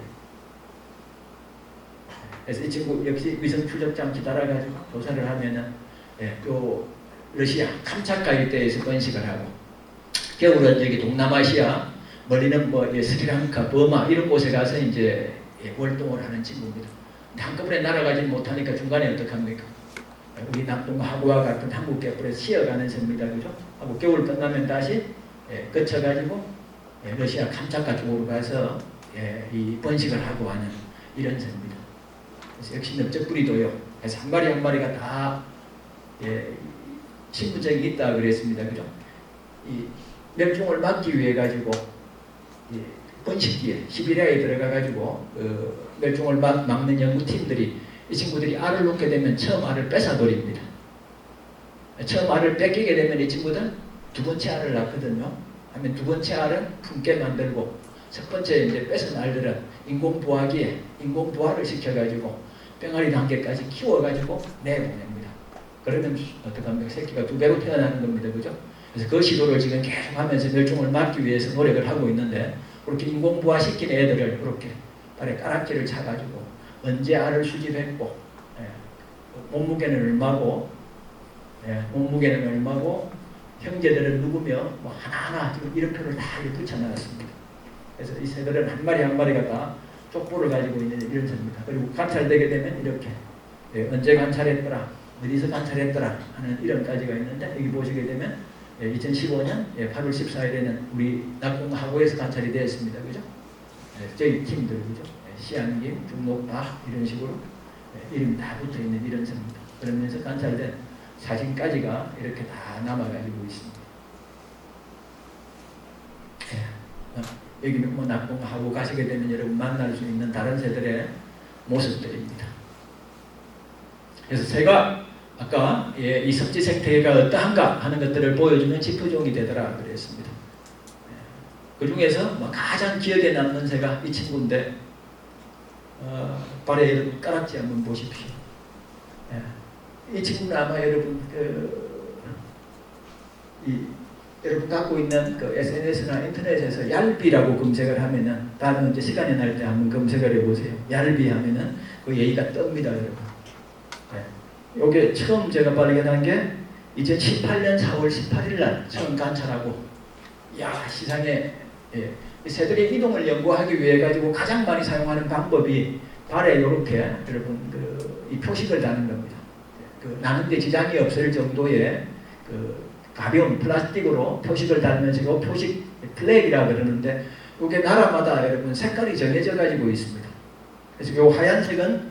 그래서 이 친구 역시 위성 추적 장치 달아가지고 조사를 하면은 또 러시아 캄차카 일대에서 번식을 하고, 겨울은 여기 동남아시아, 멀리는 뭐 스리랑카, 버마 이런 곳에 가서 이제 활동을 하는 친구입니다. 근데 한꺼번에 날아가지 못하니까 중간에 어떡합니까? 우리 낙동 하구와 같은 한국 갯벌에서 쉬어가는 새입니다. 그죠? 하고 겨울 끝나면 다시 거쳐가지고 러시아 캄차카 쪽으로 가서 이 번식을 하고 하는 이런 새입니다. 그래서 역시 넓적뿌리도요. 그래서 한 마리 한 마리가 다 신분증이 있다 그랬습니다. 그죠? 이 멸종을 막기 위해 가지고 번식기에 시베리아에 들어가 가지고 멸종을 막는 연구팀들이 이 친구들이 알을 놓게 되면 처음 알을 뺏어버립니다. 처음 알을 뺏기게 되면 이 친구들 두 번째 알을 낳거든요. 하면 두 번째 알은 품게 만들고 첫 번째 이제 뺏은 알들은 인공부화기에 인공부화를 시켜가지고 뺑아리 단계까지 키워가지고 내보냅니다. 그러면 어떡합니까? 새끼가 두 배로 태어나는 겁니다. 그죠? 그래서 그 시도를 지금 계속 하면서 멸종을 막기 위해서 노력을 하고 있는데, 그렇게 인공부화 시킨 애들을 이렇게 발에 까락지를 차가지고 언제 알을 수집했고, 몸무게는 얼마고, 형제들은 누구며 뭐 하나하나 지금 이름표를 다 붙여놨습니다. 그래서 이 새들은 한 마리 한 마리가 다 족보를 가지고 있는 이런 새입니다. 그리고 관찰되게 되면 이렇게 언제 관찰했더라, 어디서 관찰했더라 하는 이름까지가 있는데, 여기 보시게 되면 2015년 8월 14일에는 우리 낙동 하구에서 관찰이 되었습니다. 그죠? 저희 팀들, 그죠? 시안김, 중록박 이런 식으로 이름이 다 붙어 있는 이런 새입니다. 그러면서 관찰된 사진까지가 이렇게 다 남아가지고 있습니다. 여기는 뭐 낙동하고 가시게 되면 여러분 만날 수 있는 다른 새들의 모습들입니다. 그래서 제가 아까 이 섭지 생태계가 어떠한가 하는 것들을 보여주는 지표종이 되더라 그랬습니다. 그 중에서 뭐 가장 기억에 남는 새가 이 친구인데 발에 여러분 까락지 한번 보십시오. 이 친구는 아마 여러분 여러분 갖고 있는 그 SNS나 인터넷에서 얄비라고 검색을 하면은 다음은 이제 시간이 날 때 한번 검색을 해보세요. 얄비 하면은 그 얘기가 뜹니다, 여러분. 요게 처음 제가 발견한 게 2018년 4월 18일 날 처음 관찰하고, 야, 시상에 이 새들의 이동을 연구하기 위해 가지고 가장 많이 사용하는 방법이 발에 이렇게 여러분 이 표식을 다는 겁니다. 나는데 지장이 없을 정도의 가벼운 플라스틱으로 표식을 달면서 이 표식 플렉이라고 그러는데, 이게 나라마다 여러분 색깔이 정해져 가지고 있습니다. 그래서 이 하얀색은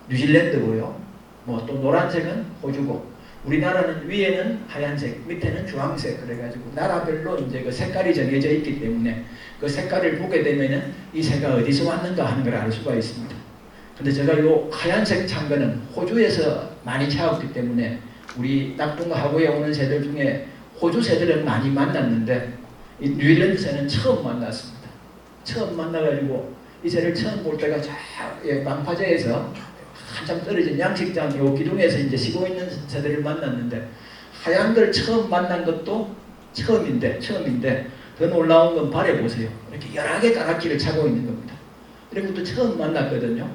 뉴질랜드고요. 뭐 또 노란색은 호주고, 우리나라는 위에는 하얀색, 밑에는 주황색, 그래가지고 나라별로 이제 그 색깔이 정해져 있기 때문에 그 색깔을 보게 되면은 이 새가 어디서 왔는가 하는 걸 알 수가 있습니다. 근데 제가 이 하얀색 창거는 호주에서 많이 찾았기 때문에 우리 낙동과 하구에 오는 새들 중에 호주 새들은 많이 만났는데 이 뉴질랜드 새는 처음 만났습니다. 처음 만나가지고 이 새를 처음 볼 때가 망파제에서 한참 떨어진 양식장 요 기둥에서 이제 쉬고 있는 새들을 만났는데, 하얀 걸 처음 만난 것도 처음인데 더 놀라운 건 발에 보세요. 이렇게 여러 개 까락지를 차고 있는 겁니다. 이런 것도 처음 만났거든요.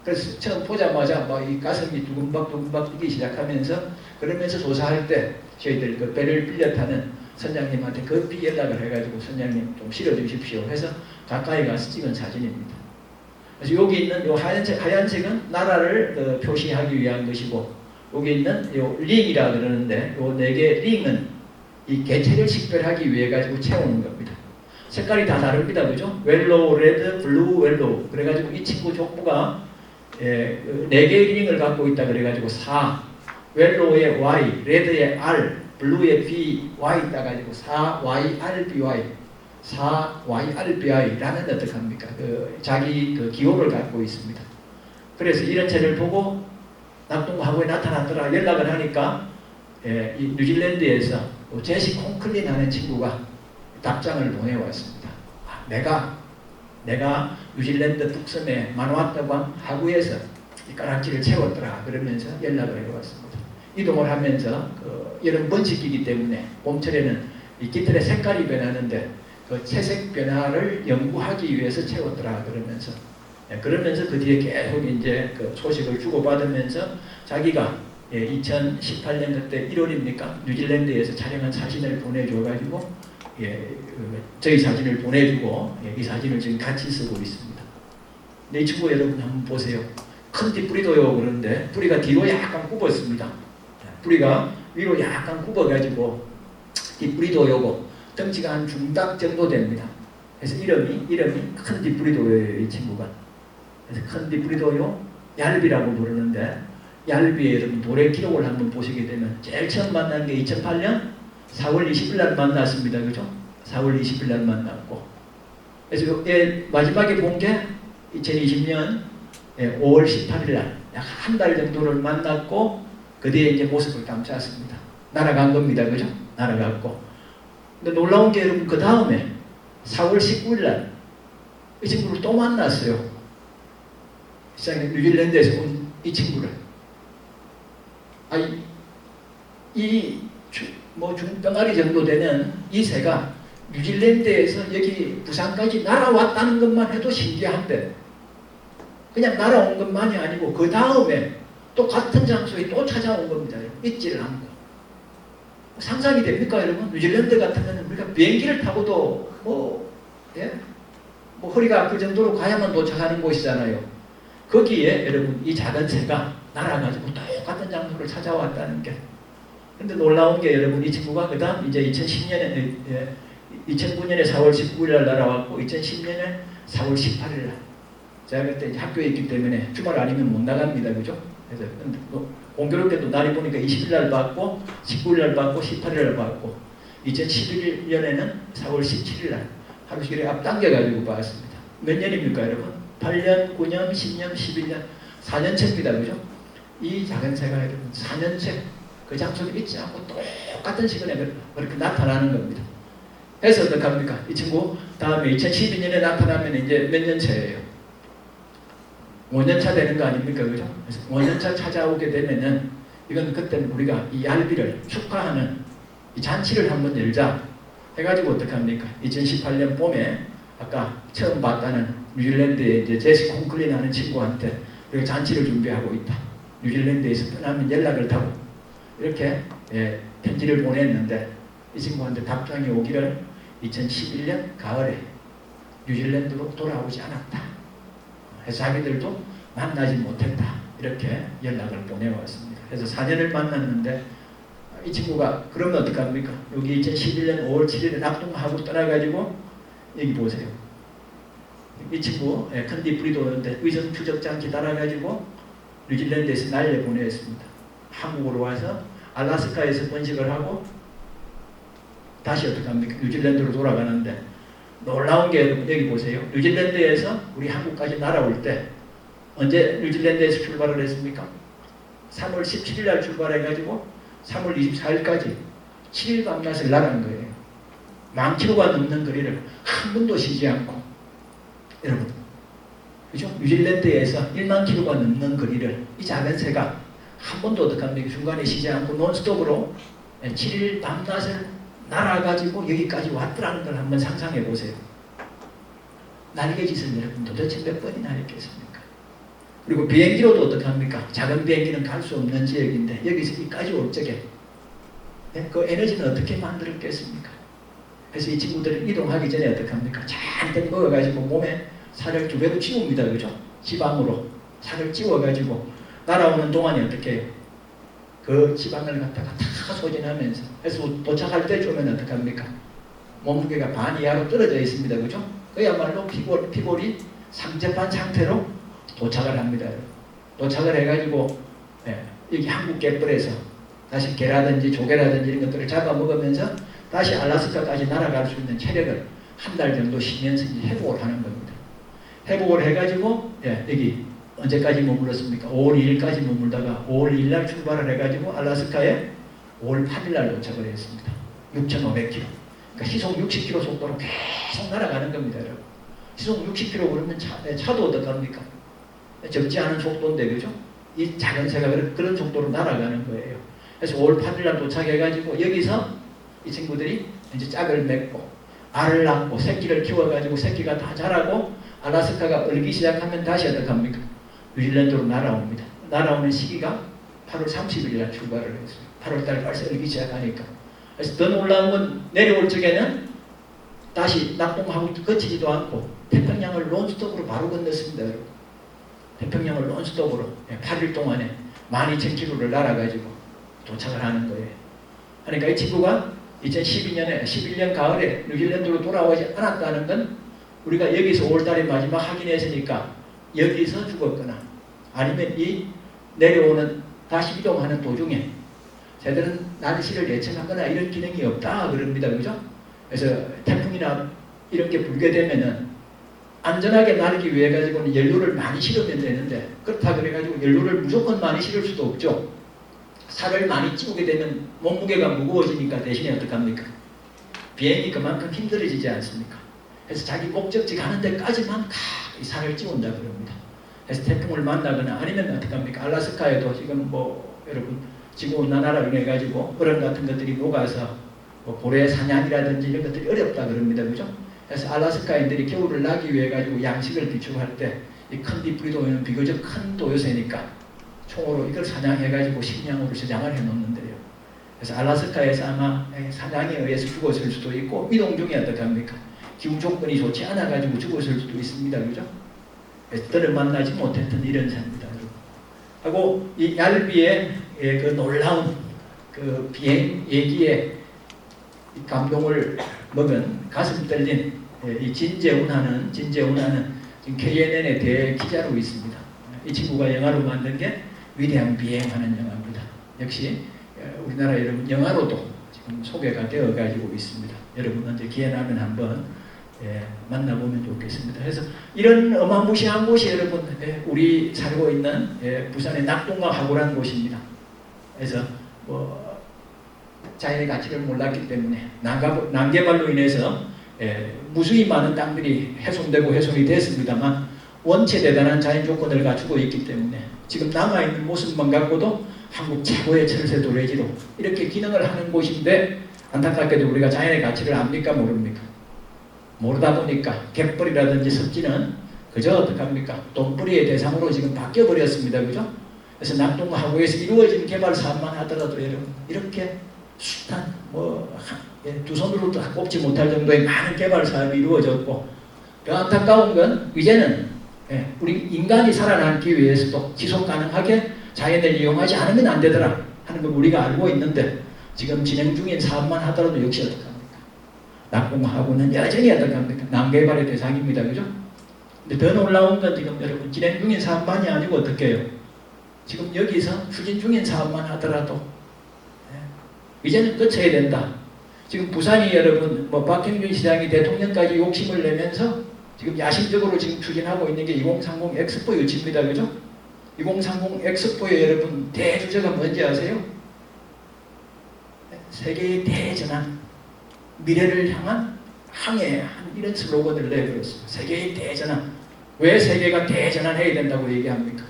그래서 처음 보자마자 막 이 가슴이 두근박 뛰기 시작하면서, 그러면서 조사할 때 저희들 그 배를 빌려 타는 선장님한테 급히 연락을 해가지고 선장님 좀 실어주십시오 해서 가까이 가서 찍은 사진입니다. 그래서 여기 있는 요 하얀색은 나라를 표시하기 위한 것이고, 여기 있는 요 링이라 그러는데 요 4개 링은 이 개체를 식별하기 위해 가지고 채우는 겁니다. 색깔이 다 다릅니다, 그죠? 웰로우, 레드, 블루, 웰로우. 그래가지고 이 친구 족보가 4개의 링을 갖고 있다 그래가지고 4, 웰로우의 Y, 레드의 R, 블루의 B, Y 따가지고 4YRBY, 4YRBI라면 어떡합니까? 자기 기호를 갖고 있습니다. 그래서 이런 새를 보고 낙동하구에 나타났더라 연락을 하니까 이 뉴질랜드에서 제시 콩클린 하는 친구가 답장을 보내왔습니다. 내가 뉴질랜드 북섬에 마누아투 하구에서 이 까락지를 채웠더라 그러면서 연락을 해왔습니다. 이동을 하면서 여름 번식기이기 때문에 봄철에는 이 깃털의 색깔이 변하는데 그 채색 변화를 연구하기 위해서 채웠더라 그러면서 그 뒤에 계속 이제 그 소식을 주고받으면서 자기가 2018년 그때 1월입니까? 뉴질랜드에서 촬영한 사진을 보내줘가지고 저희 사진을 보내주고 이 사진을 지금 같이 쓰고 있습니다. 근데 이 친구 여러분 한번 보세요. 큰 뒷뿌리도요 그런데 뿌리가 뒤로 약간 굽었습니다. 뿌리가 위로 약간 굽어가지고 뒷뿌리도 요거 덩치가 한 중닭 정도 됩니다. 그래서 이름이 큰 뒷뿌리도요예요, 이 친구가. 그래서 큰 뒷뿌리도요 얄비라고 부르는데, 얄비의 여러분 도래 기록을 한번 보시게 되면 제일 처음 만난 게 2008년 4월 20일 날 만났습니다. 그죠? 4월 20일 날 만났고, 그래서 마지막에 본 게 2020년 5월 18일 날 약 한 달 정도를 만났고, 그 뒤에 이제 모습을 감쌌습니다. 날아간 겁니다. 그죠? 날아갔고. 근데 놀라운 게 여러분 그 다음에 4월 19일 날 이 친구를 또 만났어요. 시장에 뉴질랜드에서 온 이 친구를. 중병아리 정도 되는 이 새가 뉴질랜드에서 여기 부산까지 날아왔다는 것만 해도 신기한데, 그냥 날아온 것만이 아니고 그 다음에 또 같은 장소에 또 찾아온 겁니다. 잊지를 않고. 상상이 됩니까, 여러분? 뉴질랜드 같으면 우리가 비행기를 타고도 허리가 아플 정도로 가야만 도착하는 곳이잖아요. 거기에 여러분 이 작은 새가 날아가지고 똑같은 장소를 찾아왔다는 게. 근데 놀라운 게 여러분 이 친구가 그 다음 이제 2009년에 4월 19일 날 날아왔고 2010년에 4월 18일 날. 제가 그때 이제 학교에 있기 때문에 주말 아니면 못 나갑니다. 그죠? 그래서 공교롭게도 날이 보니까 20일 날 받고 19일 날 받고 18일 날 받고 2011년에는 4월 17일 날 하루씩 앞당겨가지고 봤습니다. 몇 년입니까 여러분? 8년, 9년, 10년, 11년, 4년째입니다. 그죠? 이 작은 새가 여러분 4년째 그 장소에 있지 않고 똑같은 시간에 그렇게 나타나는 겁니다. 그래서 어떻게 합니까? 이 친구 다음에 2012년에 나타나면 이제 몇 년째예요? 5년차 되는 거 아닙니까? 그죠? 그래서 5년차 찾아오게 되면은 이건 그때는 우리가 이 얄비를 축하하는 이 잔치를 한번 열자 해가지고 어떻게 합니까? 2018년 봄에 아까 처음 봤다는 뉴질랜드의 이제 제시 콩클린 하는 친구한테 우리가 잔치를 준비하고 있다. 뉴질랜드에서 떠나면 연락을 타고 이렇게 편지를 보냈는데 이 친구한테 답장이 오기를 2011년 가을에 뉴질랜드로 돌아오지 않았다. 해서 자기들도 만나지 못했다. 이렇게 연락을 보내왔습니다. 그래서 4년을 만났는데 이 친구가 그러면 어떡합니까? 여기 2011년 5월 7일에 낙동하고 떠나가지고 여기 보세요. 이 친구 컨디프리도 오는데 위성 추적장 따라가지고 뉴질랜드에서 날려 보내었습니다. 한국으로 와서 알래스카에서 번식을 하고 다시 어떻게 합니까? 뉴질랜드로 돌아가는데 놀라운 게 여기 보세요. 뉴질랜드에서 우리 한국까지 날아올 때 언제 뉴질랜드에서 출발을 했습니까? 3월 17일 날 출발해가지고 3월 24일까지 7일 밤낮을 날아간 거예요. 10,000km가 넘는 거리를 한 번도 쉬지 않고 여러분 그죠? 뉴질랜드에서 1만 킬로가 넘는 거리를 이 작은 새가 한 번도 어떻게 합니까? 중간에 쉬지 않고 논스톱으로 7일 밤낮을 날아가지고 여기까지 왔더라는 걸 한번 상상해 보세요. 날개짓을 여러분 도대체 몇 번이나 했겠습니까? 그리고 비행기로도 어떻게 합니까? 작은 비행기는 갈 수 없는 지역인데 여기서 여기까지 올 적에 그 에너지는 어떻게 만들었겠습니까? 그래서 이 친구들은 이동하기 전에 어떻게 합니까? 잔뜩 먹어가지고 몸에 살을 2배로 찌웁니다. 그죠? 지방으로 살을 찌워가지고 날아오는 동안에 어떻게 해요? 그 지방을 갖다가 다 소진하면서 그래서 도착할 때쯤엔 어떻게 합니까? 몸무게가 반 이하로 떨어져 있습니다. 그죠? 그야말로 피골이 상접한 상태로 도착을 합니다. 도착을 해가지고 여기 한국 갯벌에서 다시 게라든지 조개라든지 이런 것들을 잡아먹으면서 다시 알래스카까지 날아갈 수 있는 체력을 한 달 정도 쉬면서 회복을 하는 겁니다. 회복을 해가지고 여기 언제까지 머물렀습니까? 5월 2일까지 머물다가 5월 2일 날 출발을 해가지고 알래스카에 5월 8일 날 도착을 했습니다. 6,500km. 그러니까 시속 60km 속도로 계속 날아가는 겁니다. 여러분. 시속 60km 그러면 차도 어떡합니까? 적지 않은 속도인데 그죠? 이 작은 새가 그런 속도로 날아가는 거예요. 그래서 5월 8일 날 도착해가지고 여기서 이 친구들이 이제 짝을 맺고 알을 낳고 새끼를 키워가지고 새끼가 다 자라고 알래스카가 얼기 시작하면 다시 어떡합니까? 뉴질랜드로 날아옵니다. 날아오는 시기가 8월 30일 날 출발을 했어요. 8월 달 벌써 얼기 시작하니까. 그래서 더 놀라운 건 내려올 적에는 다시 낙동하고 거치지도 않고 태평양을 논스톱으로 바로 건넜습니다. 여러분. 태평양을 논스톱으로 8일 동안에 12,000km를 날아가지고 도착을 하는 거예요. 그러니까 이 친구가 2012년에 11년 가을에 뉴질랜드로 돌아오지 않았다는 건 우리가 여기서 5월달에 마지막 확인했으니까 여기서 죽었거나 아니면 이 내려오는 다시 이동하는 도중에 새들은 날씨를 예측하거나 이런 기능이 없다 그럽니다. 그죠? 그래서 태풍이나 이런 게 불게 되면은 안전하게 날기 위해 가지고는 연료를 많이 실으면 되는데 그렇다 그래가지고 연료를 무조건 많이 실을 수도 없죠. 살을 많이 찌우게 되면 몸무게가 무거워지니까 대신에 어떡합니까? 비행이 그만큼 힘들어지지 않습니까? 그래서 자기 목적지 가는 데까지만 이 살을 찌운다 그럽니다. 그래서 태풍을 만나거나 아니면 어떡합니까? 알래스카에도 지금 여러분 지구온난화로 인해 가지고 얼음 같은 것들이 녹아서 고래 사냥이라든지 이런 것들이 어렵다 그럽니다. 그죠? 그래서 알래스카인들이 겨울을 나기 위해 가지고 양식을 비축할 때 이 컨디프리도는 비교적 큰 도요새니까 총으로 이걸 사냥해가지고 식량으로 저장을 해놓는데요. 그래서 알래스카에서 아마 사냥에 의해서 죽었을 수도 있고 이동 중에 어떡합니까? 기후 조건이 좋지 않아가지고 죽었을 수도 있습니다. 그죠? 들을 만나지 못했던 이런 새입니다. 하고 이 얄비의 그 놀라운 그 비행 얘기에 감동을 먹은 가슴 떨린 이 진재훈하는 지금 KNN의 대기자로 있습니다. 이 친구가 영화로 만든 게 위대한 비행하는 영화입니다. 역시 우리나라 여러분 영화로도 지금 소개가 되어 가지고 있습니다. 여러분 언제 기회 나면 한번 만나보면 좋겠습니다. 그래서 이런 어마무시한 곳이 여러분 우리 살고 있는 부산의 낙동강 하구라는 곳입니다. 그래서 뭐 자연의 가치를 몰랐기 때문에 난개발로 인해서 무수히 많은 땅들이 훼손되고 훼손이 됐습니다만 원체 대단한 자연 조건을 갖추고 있기 때문에 지금 남아있는 모습만 갖고도 한국 최고의 철새 도래지로 이렇게 기능을 하는 곳인데 안타깝게도 우리가 자연의 가치를 압니까 모릅니까? 모르다 보니까 갯벌이라든지 습지는 그저 어떡합니까? 돈벌이의 대상으로 지금 바뀌어버렸습니다. 그죠? 그래서 낙동하구에서 이루어진 개발 사업만 하더라도 여러분 이렇게 숱한 두 손으로 다 꼽지 못할 정도의 많은 개발 사업이 이루어졌고 더 안타까운 건 이제는 우리 인간이 살아남기 위해서도 지속 가능하게 자연을 이용하지 않으면 안 되더라 하는 걸 우리가 알고 있는데 지금 진행 중인 사업만 하더라도 역시 어떡합니까? 낙동하구는 여전히 어떡합니까? 난개발의 대상입니다. 그죠? 근데 더 놀라운 건 지금 여러분 진행 중인 사업만이 아니고 어떻게 해요? 지금 여기서 추진 중인 사업만 하더라도 이제는 끝쳐야 된다. 지금 부산이 여러분 박형준 시장이 대통령까지 욕심을 내면서 지금 야심적으로 지금 추진하고 있는 게 2030 엑스포 유치입니다. 그죠? 2030 엑스포의 여러분 대주제가 뭔지 아세요? 세계의 대전환, 미래를 향한 항해 이런 슬로건을 내버렸습니다. 세계의 대전환. 왜 세계가 대전환해야 된다고 얘기합니까?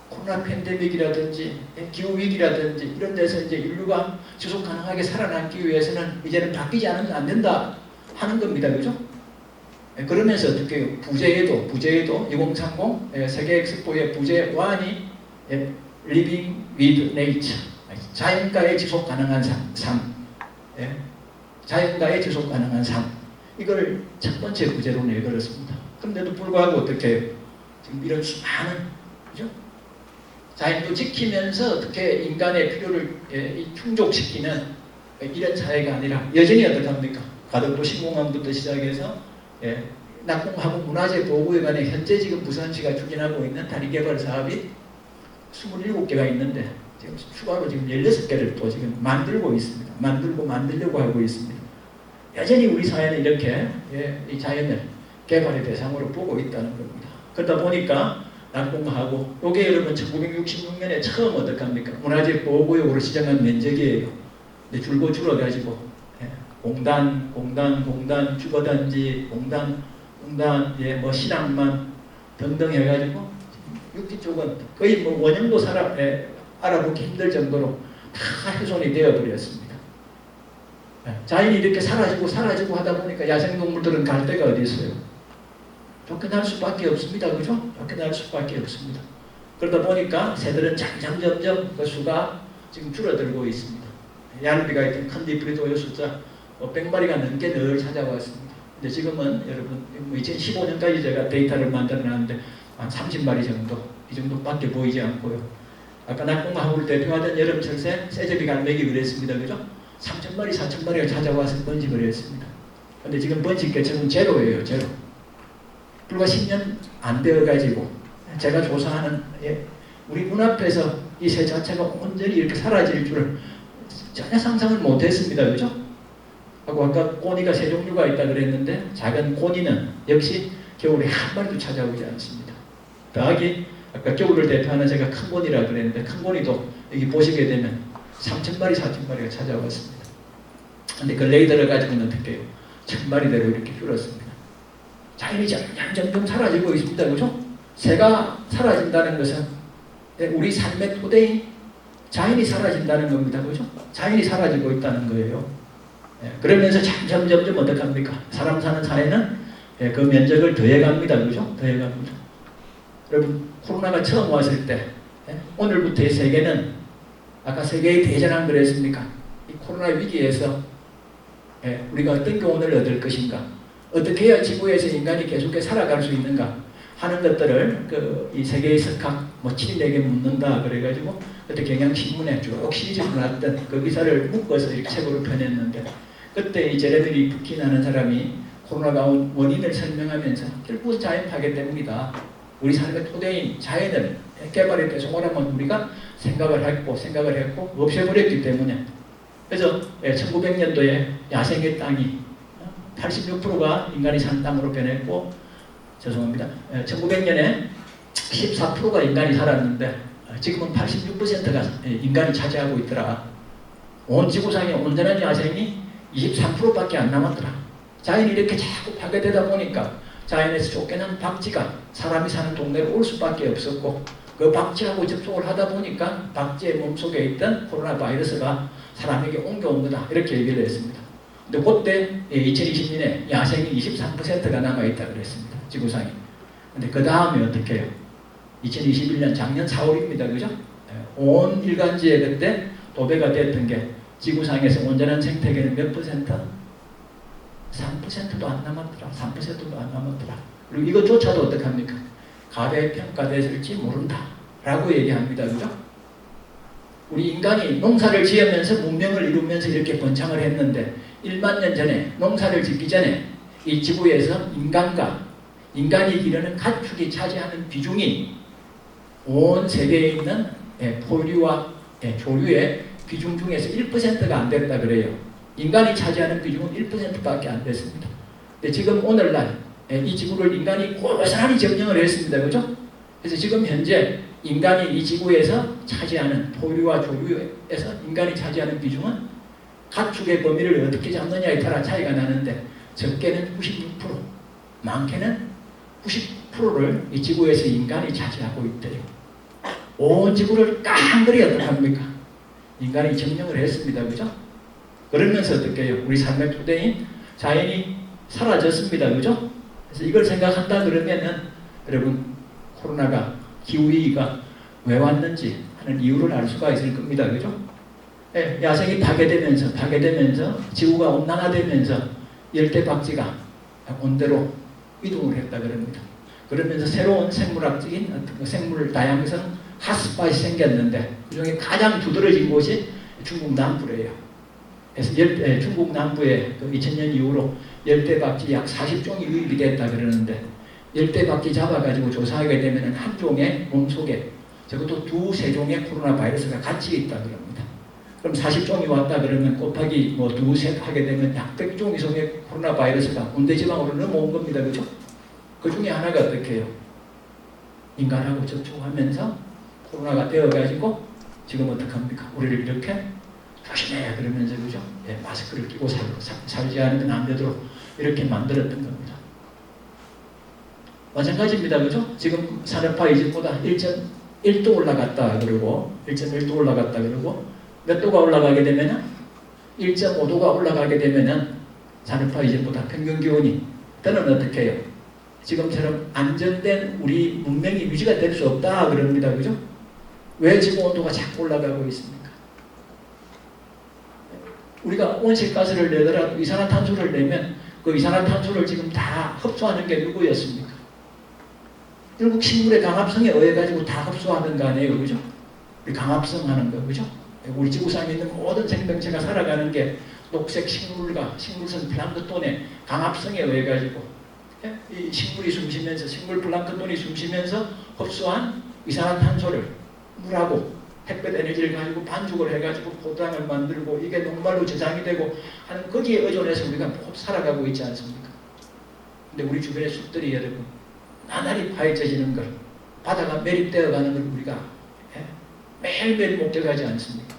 코로나 팬데믹이라든지 기후위기라든지 이런 데서 이제 인류가 지속 가능하게 살아남기 위해서는 이제는 바뀌지 않으면 안 된다 하는 겁니다. 그죠? 그러면서 어떻게 해요? 부제에도 2030 세계 엑스포의 부제 1이 Living with Nature, 자연과의 지속 가능한 삶, 자연과의 지속 가능한 삶, 이걸 첫 번째 부제로 내걸었습니다. 그런데도 불구하고 어떻게 해요? 지금 이런 수많은, 그죠? 자연도 지키면서 어떻게 인간의 필요를 충족시키는 이런 사회가 아니라 여전히 어떡합니까? 가덕도 신공항부터 시작해서 낙동하구 문화재 보호구에 관해 현재 지금 부산시가 추진하고 있는 다리 개발 사업이 27개가 있는데 지금 추가로 지금 16개를 또 지금 만들고 있습니다. 만들려고 하고 있습니다. 여전히 우리 사회는 이렇게 이 자연을 개발의 대상으로 보고 있다는 겁니다. 그러다 보니까 낙동하구 요게 여러분 1966년에 처음 어떡합니까? 문화재 보호구역으로 지정한 면적이에요. 근데 줄어가지고 공단, 주거단지, 공단, 신앙만 등등 해가지고 육지 쪽은 거의 원형도 알아보기 힘들 정도로 다 훼손이 되어버렸습니다. 자연이 이렇게 사라지고 하다 보니까 야생동물들은 갈 데가 어디 있어요? 쫓겨날 수밖에 없습니다. 그죠? 쫓겨날 수밖에 없습니다. 그러다 보니까 새들은 점점 그 수가 지금 줄어들고 있습니다. 야루비가 있던 큰 디프리도의 숫자 100마리가 넘게 늘 찾아왔습니다. 근데 지금은 여러분 2015년까지 제가 데이터를 만들어놨는데 한 30마리 정도, 이 정도밖에 보이지 않고요. 아까 낙동하구를 대표하던 여름철새 세제비 갈매기 그랬습니다. 그죠? 3,000마리, 4,000마리가 찾아와서 번식을 했습니다. 근데 지금 번식 개체는 제로예요. 제로. 불과 10년 안 되어가지고 제가 조사하는 우리 눈앞에서 이 새 자체가 온전히 이렇게 사라질 줄을 전혀 상상을 못했습니다. 그죠? 하고 아까 꼬니가 세 종류가 있다 그랬는데 작은 꼬니는 역시 겨울에 한 마리도 찾아오지 않습니다. 더하기 아까 겨울을 대표하는 제가 큰 꼬니라 그랬는데 큰 꼬니도 여기 보시게 되면 3,000마리, 4,000마리가 찾아왔습니다. 근데 그 레이더를 가지고는 어떻게 해요? 1,000마리대로 이렇게 줄었습니다. 자연이 점점 사라지고 있습니다. 그죠? 새가 사라진다는 것은 우리 삶의 토대인 자연이 사라진다는 겁니다. 그죠? 자연이 사라지고 있다는 거예요. 그러면서 점점 어떡합니까? 사람 사는 사회는 그 면적을 더해갑니다. 그죠? 더해갑니다. 여러분 코로나가 처음 왔을 때 오늘부터의 세계는 아까 세계의 대전환 그랬습니까? 이 코로나 위기에서 우리가 어떤 교훈을 얻을 것인가? 어떻게 해야 지구에서 인간이 계속해서 살아갈 수 있는가? 하는 것들을 이 세계의 석학 7인에게 묻는다 그래가지고 그때 경향신문에 쭉 시리즈로 나왔던 그 기사를 묶어서 이렇게 책으로 펴냈는데 그때 이 제레미 리프킨이라는 사람이 코로나가 온 원인을 설명하면서 결국은 자연 파괴 때문이다. 우리 삶의 토대인 자연을 개발에 대해서 오랫동안 우리가 생각을 했고 없애버렸기 때문에 그래서 1900년도에 야생의 땅이 86%가 인간이 사는 땅으로 변했고, 죄송합니다. 1900년에 14%가 인간이 살았는데 지금은 86%가 인간이 차지하고 있더라. 온 지구상의 온전한 야생이 23%밖에 안 남았더라. 자연이 이렇게 자꾸 파괴되다 보니까 자연에서 쫓겨난 박쥐가 사람이 사는 동네로 올 수밖에 없었고, 그 박쥐하고 접촉을 하다 보니까 박쥐의 몸속에 있던 코로나 바이러스가 사람에게 옮겨온 거다, 이렇게 얘기를 했습니다. 근데 그때 2020년에 야생이 23%가 남아있다 그랬습니다, 지구상에. 근데 그 다음에 어떻게 해요? 2021년 작년 4월입니다. 그죠? 온 일간지에 그때 도배가 됐던 게 지구상에서 온전한 생태계는 몇 퍼센트? 3%도 안 남았더라. 3%도 안 남았더라. 그리고 이것조차도 어떡합니까? 가대평가됐을지 모른다 라고 얘기합니다. 그죠? 우리 인간이 농사를 지으면서 문명을 이루면서 이렇게 번창을 했는데 1만 년 전에 농사를 짓기 전에 이 지구에서 인간이 기르는 가축이 차지하는 비중이 온 세계에 있는 포유와 조류의 비중 중에서 1%가 안 됐다 그래요. 인간이 차지하는 비중은 1%밖에 안 됐습니다. 근데 지금 오늘날 이 지구를 인간이 고스란히 점령을 했습니다. 그죠? 그래서 지금 현재 인간이 이 지구에서 차지하는 포유와 조류에서 인간이 차지하는 비중은 가축의 범위를 어떻게 잡느냐에 따라 차이가 나는데 적게는 96%, 많게는 90%를 이 지구에서 인간이 차지하고 있대요. 온 지구를 깡그리 어떡합니까? 인간이 점령을 했습니다. 그죠? 그러면서 어떻게 해요? 우리 삶의 토대인 자연이 사라졌습니다. 그죠? 그래서 이걸 생각한다 그러면은 여러분, 코로나가, 기후위기가 왜 왔는지 하는 이유를 알 수가 있을 겁니다. 그죠? 야생이 파괴되면서 지구가 온난화되면서 열대박쥐가 온대로 이동을 했다 그럽니다. 그러면서 새로운 생물학적인 어떤 생물 다양성 핫스팟이 생겼는데 그중에 가장 두드러진 곳이 중국 남부래요. 그래서 중국 남부에 2000년 이후로 열대박쥐 약 40종이 유입이 됐다 그러는데 열대박쥐 잡아가지고 조사하게 되면 한 종의 몸속에 적어도 2-3종의 코로나 바이러스가 같이 있다 그럽니다. 그럼 40종이 왔다 그러면 곱하기 두세 하게 되면 약 100종 이상의 코로나 바이러스가 온대지방으로 넘어온 겁니다. 그죠? 그 중에 하나가 어떻게 해요? 인간하고 접촉하면서 코로나가 되어가지고 지금 어떡합니까? 우리를 이렇게 조심해 그러면서 그죠? 마스크를 끼고 살지 않으면 안 되도록 이렇게 만들었던 겁니다. 마찬가지입니다. 그죠? 지금 산업화 이전보다 1.1도 올라갔다 그러고 1.1도 올라갔다 그러고 몇 도가 올라가게 되면은 1.5도가 올라가게 되면은 산업화 이전보다 평균 기온이 때는 어떻게 해요? 지금처럼 안정된 우리 문명이 유지가 될 수 없다 그럽니다. 그죠? 왜 지구 온도가 자꾸 올라가고 있습니까? 우리가 온실가스를 내더라도 이산화탄소를 내면 그 이산화탄소를 지금 다 흡수하는 게 누구였습니까? 결국 식물의 강합성에 의해 가지고 다 흡수하는 거 아니에요. 그죠? 우리 강합성 하는 거. 그죠? 우리 지구상에 있는 모든 생명체가 살아가는 게 녹색 식물성 플랑크톤의 강합성에 의해 가지고 이 식물이 숨쉬면서 식물 플랑크톤이 숨쉬면서 흡수한 이산화탄소를 물하고 햇볕 에너지를 가지고 반죽을 해가지고 포도당을 만들고 이게 녹말로 저장이 되고 하는 거기에 의존해서 우리가 살아가고 있지 않습니까? 근데 우리 주변의 숲들이 여러분 나날이 파헤쳐지는 걸, 바다가 매립되어 가는 걸 우리가 매일매일 목격하지 않습니까?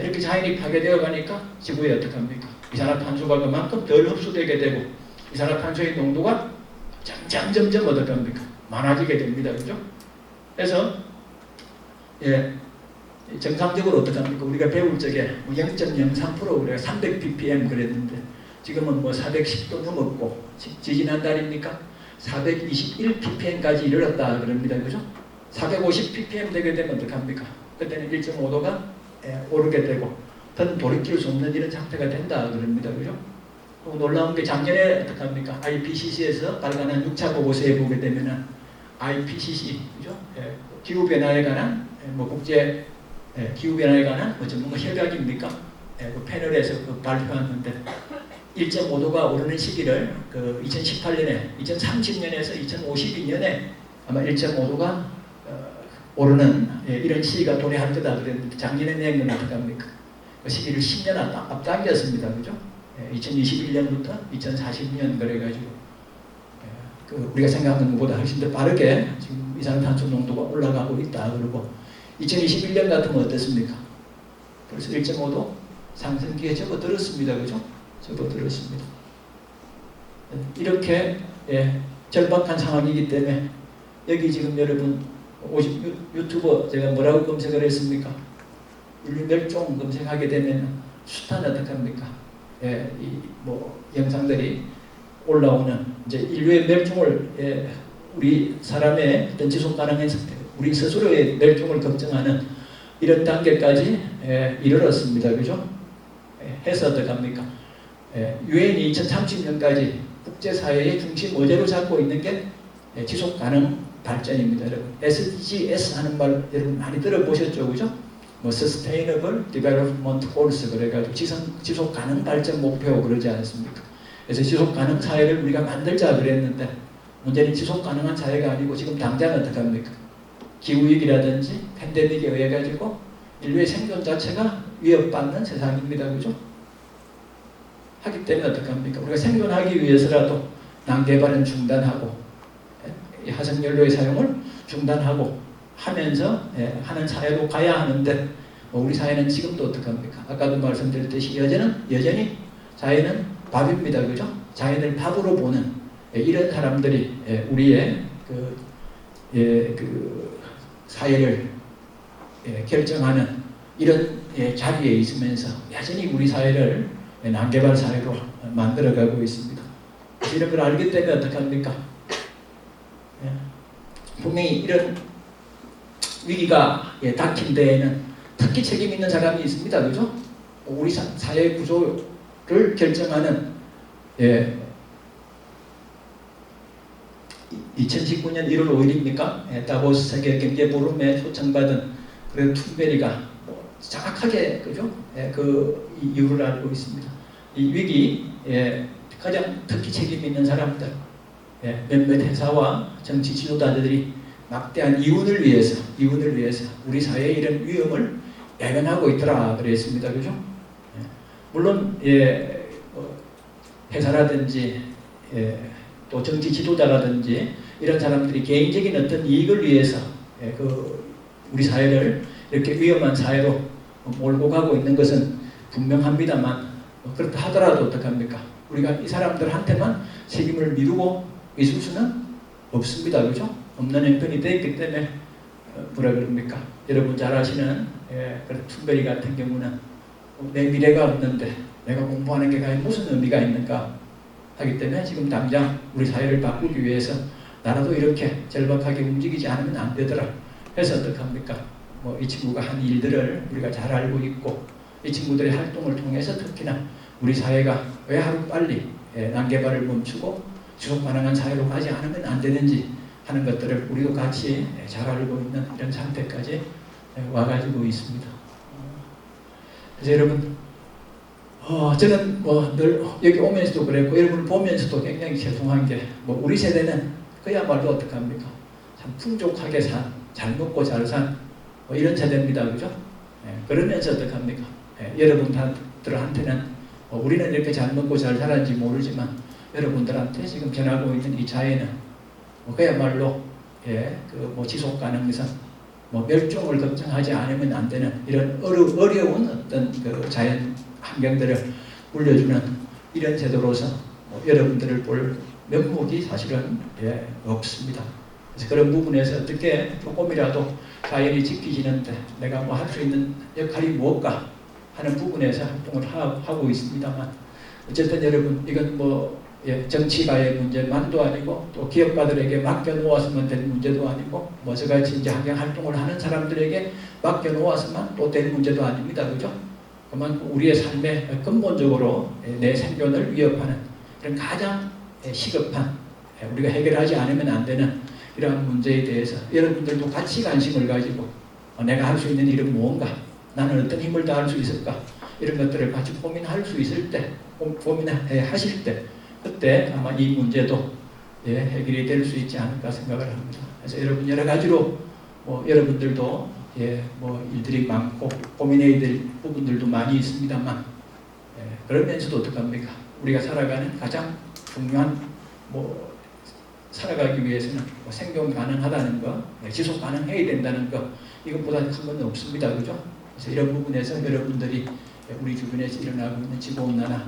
이렇게 자연이 파괴되어 가니까 지구에 어떡합니까? 이산화탄소가 그만큼 덜 흡수되게 되고 이산화탄소의 농도가 점점 어떡합니까? 많아지게 됩니다. 그죠? 그래서 정상적으로 어떡합니까? 우리가 배울 적에 0.03% 우리가 300ppm 그랬는데 지금은 410도 넘었고 지지난달입니까? 421ppm까지 이르렀다 그럽니다. 그죠? 450ppm 되게 되면 어떡합니까? 그때는 1.5도가 오르게 되고 더 돌이킬 수 없는 이런 상태가 된다 그럽니다. 그죠? 놀라운 게 작년에 어떡합니까? IPCC에서 발간한 6차 보고서에 보게 되면은 IPCC, 그죠? 기후변화에 관한 국제 기후변화에 관한 전문가 협약입니까? 그 패널에서 발표했는데 1.5도가 오르는 시기를 2018년에 2030년에서 2052년에 아마 1.5도가 오르는 이런 시기가 도래할 거다 그랬는데 작년에 낸 건 어떡합니까? 그 시기를 10년 앞당겼습니다. 그죠? 2021년부터 2040년 그래가지고 우리가 생각하는 것보다 훨씬 더 빠르게 지금 이산화탄소 농도가 올라가고 있다. 그리고 2021년 같으면 어땠습니까? 벌써 1.5도 상승기에 접어들었습니다. 그죠? 접어들었습니다. 이렇게 절박한 상황이기 때문에 여기 지금 여러분 유튜버 제가 뭐라고 검색을 했습니까? 인류 멸종 검색하게 되면 숱한 어떡합니까? 뭐 영상들이 올라오는 이제 인류의 멸종을 우리 사람의 어떤 지속 가능한 상태, 우리 스스로의 멸종을 걱정하는 이런 단계까지 이르렀습니다. 그죠? 해서 어떡합니까? 유엔이 2030년까지 국제사회의 중심 어제로 잡고 있는 게 지속 가능 발전입니다. 여러분 SDGs 하는 말 여러분 많이 들어보셨죠? 그죠? 뭐 Sustainable Development Goals 그래가지고 지속 가능 발전 목표 그러지 않습니까? 그래서 지속 가능 사회를 우리가 만들자 그랬는데 문제는 지속 가능한 사회가 아니고 지금 당장 어떡합니까? 기후위기라든지 팬데믹에 의해 가지고 인류의 생존 자체가 위협받는 세상입니다. 그죠? 하기 때문에 어떡합니까? 우리가 생존하기 위해서라도 난개발은 중단하고 화석연료의 사용을 중단하고 하면서 하는 사회로 가야 하는데 우리 사회는 지금도 어떡합니까? 아까도 말씀드렸듯이 여전히 자연은 밥입니다. 그죠? 자연을 밥으로 보는 이런 사람들이 우리의 그 사회를 결정하는 이런 자리에 있으면서 여전히 우리 사회를 난개발 사회로 만들어가고 있습니다. 이런 걸 알기 때문에 어떡합니까? 분명히 이런 위기가 닥친 데에는 특히 책임 있는 사람이 있습니다. 그죠? 우리 사회 구조를 결정하는 2019년 1월 5일입니까? 다보스 세계경제포럼에 초청받은 그런 툰베리가 정확하게 그죠? 그 이유를 알고 있습니다. 이 위기 가장 특히 책임 있는 사람들 몇몇 회사와 정치 지도자들이 막대한 이윤을 위해서 우리 사회의 이런 위험을 예견하고 있더라 그랬습니다. 그죠? 물론 회사라든지 또 정치 지도자라든지 이런 사람들이 개인적인 어떤 이익을 위해서 우리 사회를 이렇게 위험한 사회로 몰고 가고 있는 것은 분명합니다만 그렇다 하더라도 어떡합니까? 우리가 이 사람들한테만 책임을 미루고 있을 수는 없습니다. 그죠? 없는 형편이 되었기 때문에 뭐라 그럽니까? 여러분 잘 아시는 툰베리 같은 경우는 내 미래가 없는데 내가 공부하는 게 과연 무슨 의미가 있는가 하기 때문에 지금 당장 우리 사회를 바꾸기 위해서 나라도 이렇게 절박하게 움직이지 않으면 안 되더라. 해서 어떡합니까? 이 친구가 한 일들을 우리가 잘 알고 있고 이 친구들의 활동을 통해서 특히나 우리 사회가 왜 하루빨리 난개발을 멈추고 지속 가능한 사회로 가지 않으면 안 되는지 하는 것들을 우리도 같이 잘 알고 있는 이런 상태까지 와가지고 있습니다. 그래서 여러분 저는 늘 여기 오면서도 그랬고 여러분을 보면서도 굉장히 죄송한 게 우리 세대는 그야말로 어떡합니까? 참 풍족하게 산, 잘 먹고 잘 산 이런 세대입니다. 그죠? 그러면서 어떡합니까? 여러분들한테는 우리는 이렇게 잘 먹고 잘 살았는지 모르지만 여러분들한테 지금 전하고 있는 이 자연은 그야말로 지속 가능성, 멸종을 걱정하지 않으면 안 되는 이런 어려운 어떤 그 자연 환경들을 물려주는 이런 제도로서 여러분들을 볼 면목이 사실은 없습니다. 그래서 그런 부분에서 어떻게 조금이라도 자연이 지키지는데 내가 할 수 있는 역할이 무엇가 하는 부분에서 활동을 하고 있습니다만 어쨌든 여러분 이건 정치가의 문제만도 아니고 또 기업가들에게 맡겨놓았으면 될 문제도 아니고 저같이 이제 환경 활동을 하는 사람들에게 맡겨놓았으면 또 될 문제도 아닙니다. 그죠? 그만큼 우리의 삶에 근본적으로 내 생존을 위협하는 그런 가장 시급한 우리가 해결하지 않으면 안 되는 이러한 문제에 대해서 여러분들도 같이 관심을 가지고 내가 할 수 있는 일은 무언가, 나는 어떤 힘을 다할 수 있을까, 이런 것들을 같이 고민할 수 있을 때, 고민하실 때 그때 아마 이 문제도 해결이 될 수 있지 않을까 생각을 합니다. 그래서 여러분 여러 가지로 여러분들도 일들이 많고 고민해야 될 부분들도 많이 있습니다만 그러면서도 어떡합니까? 우리가 살아가는 가장 중요한 살아가기 위해서는 생존 가능하다는 거, 지속 가능해야 된다는 거, 이것보다 큰 건 없습니다. 그죠? 그래서 이런 부분에서 여러분들이 우리 주변에서 일어나고 있는 지구온난화,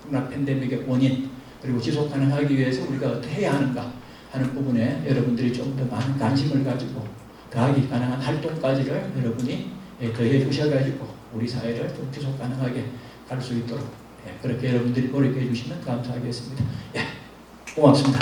코로나 팬데믹의 원인, 그리고 지속 가능하기 위해서 우리가 어떻게 해야 하는가 하는 부분에 여러분들이 좀 더 많은 관심을 가지고 더하기 가능한 활동까지를 여러분이 더해 주셔가지고 우리 사회를 좀 지속 가능하게 갈 수 있도록 그렇게 여러분들이 노력해 주시면 감사하겠습니다. 고맙습니다.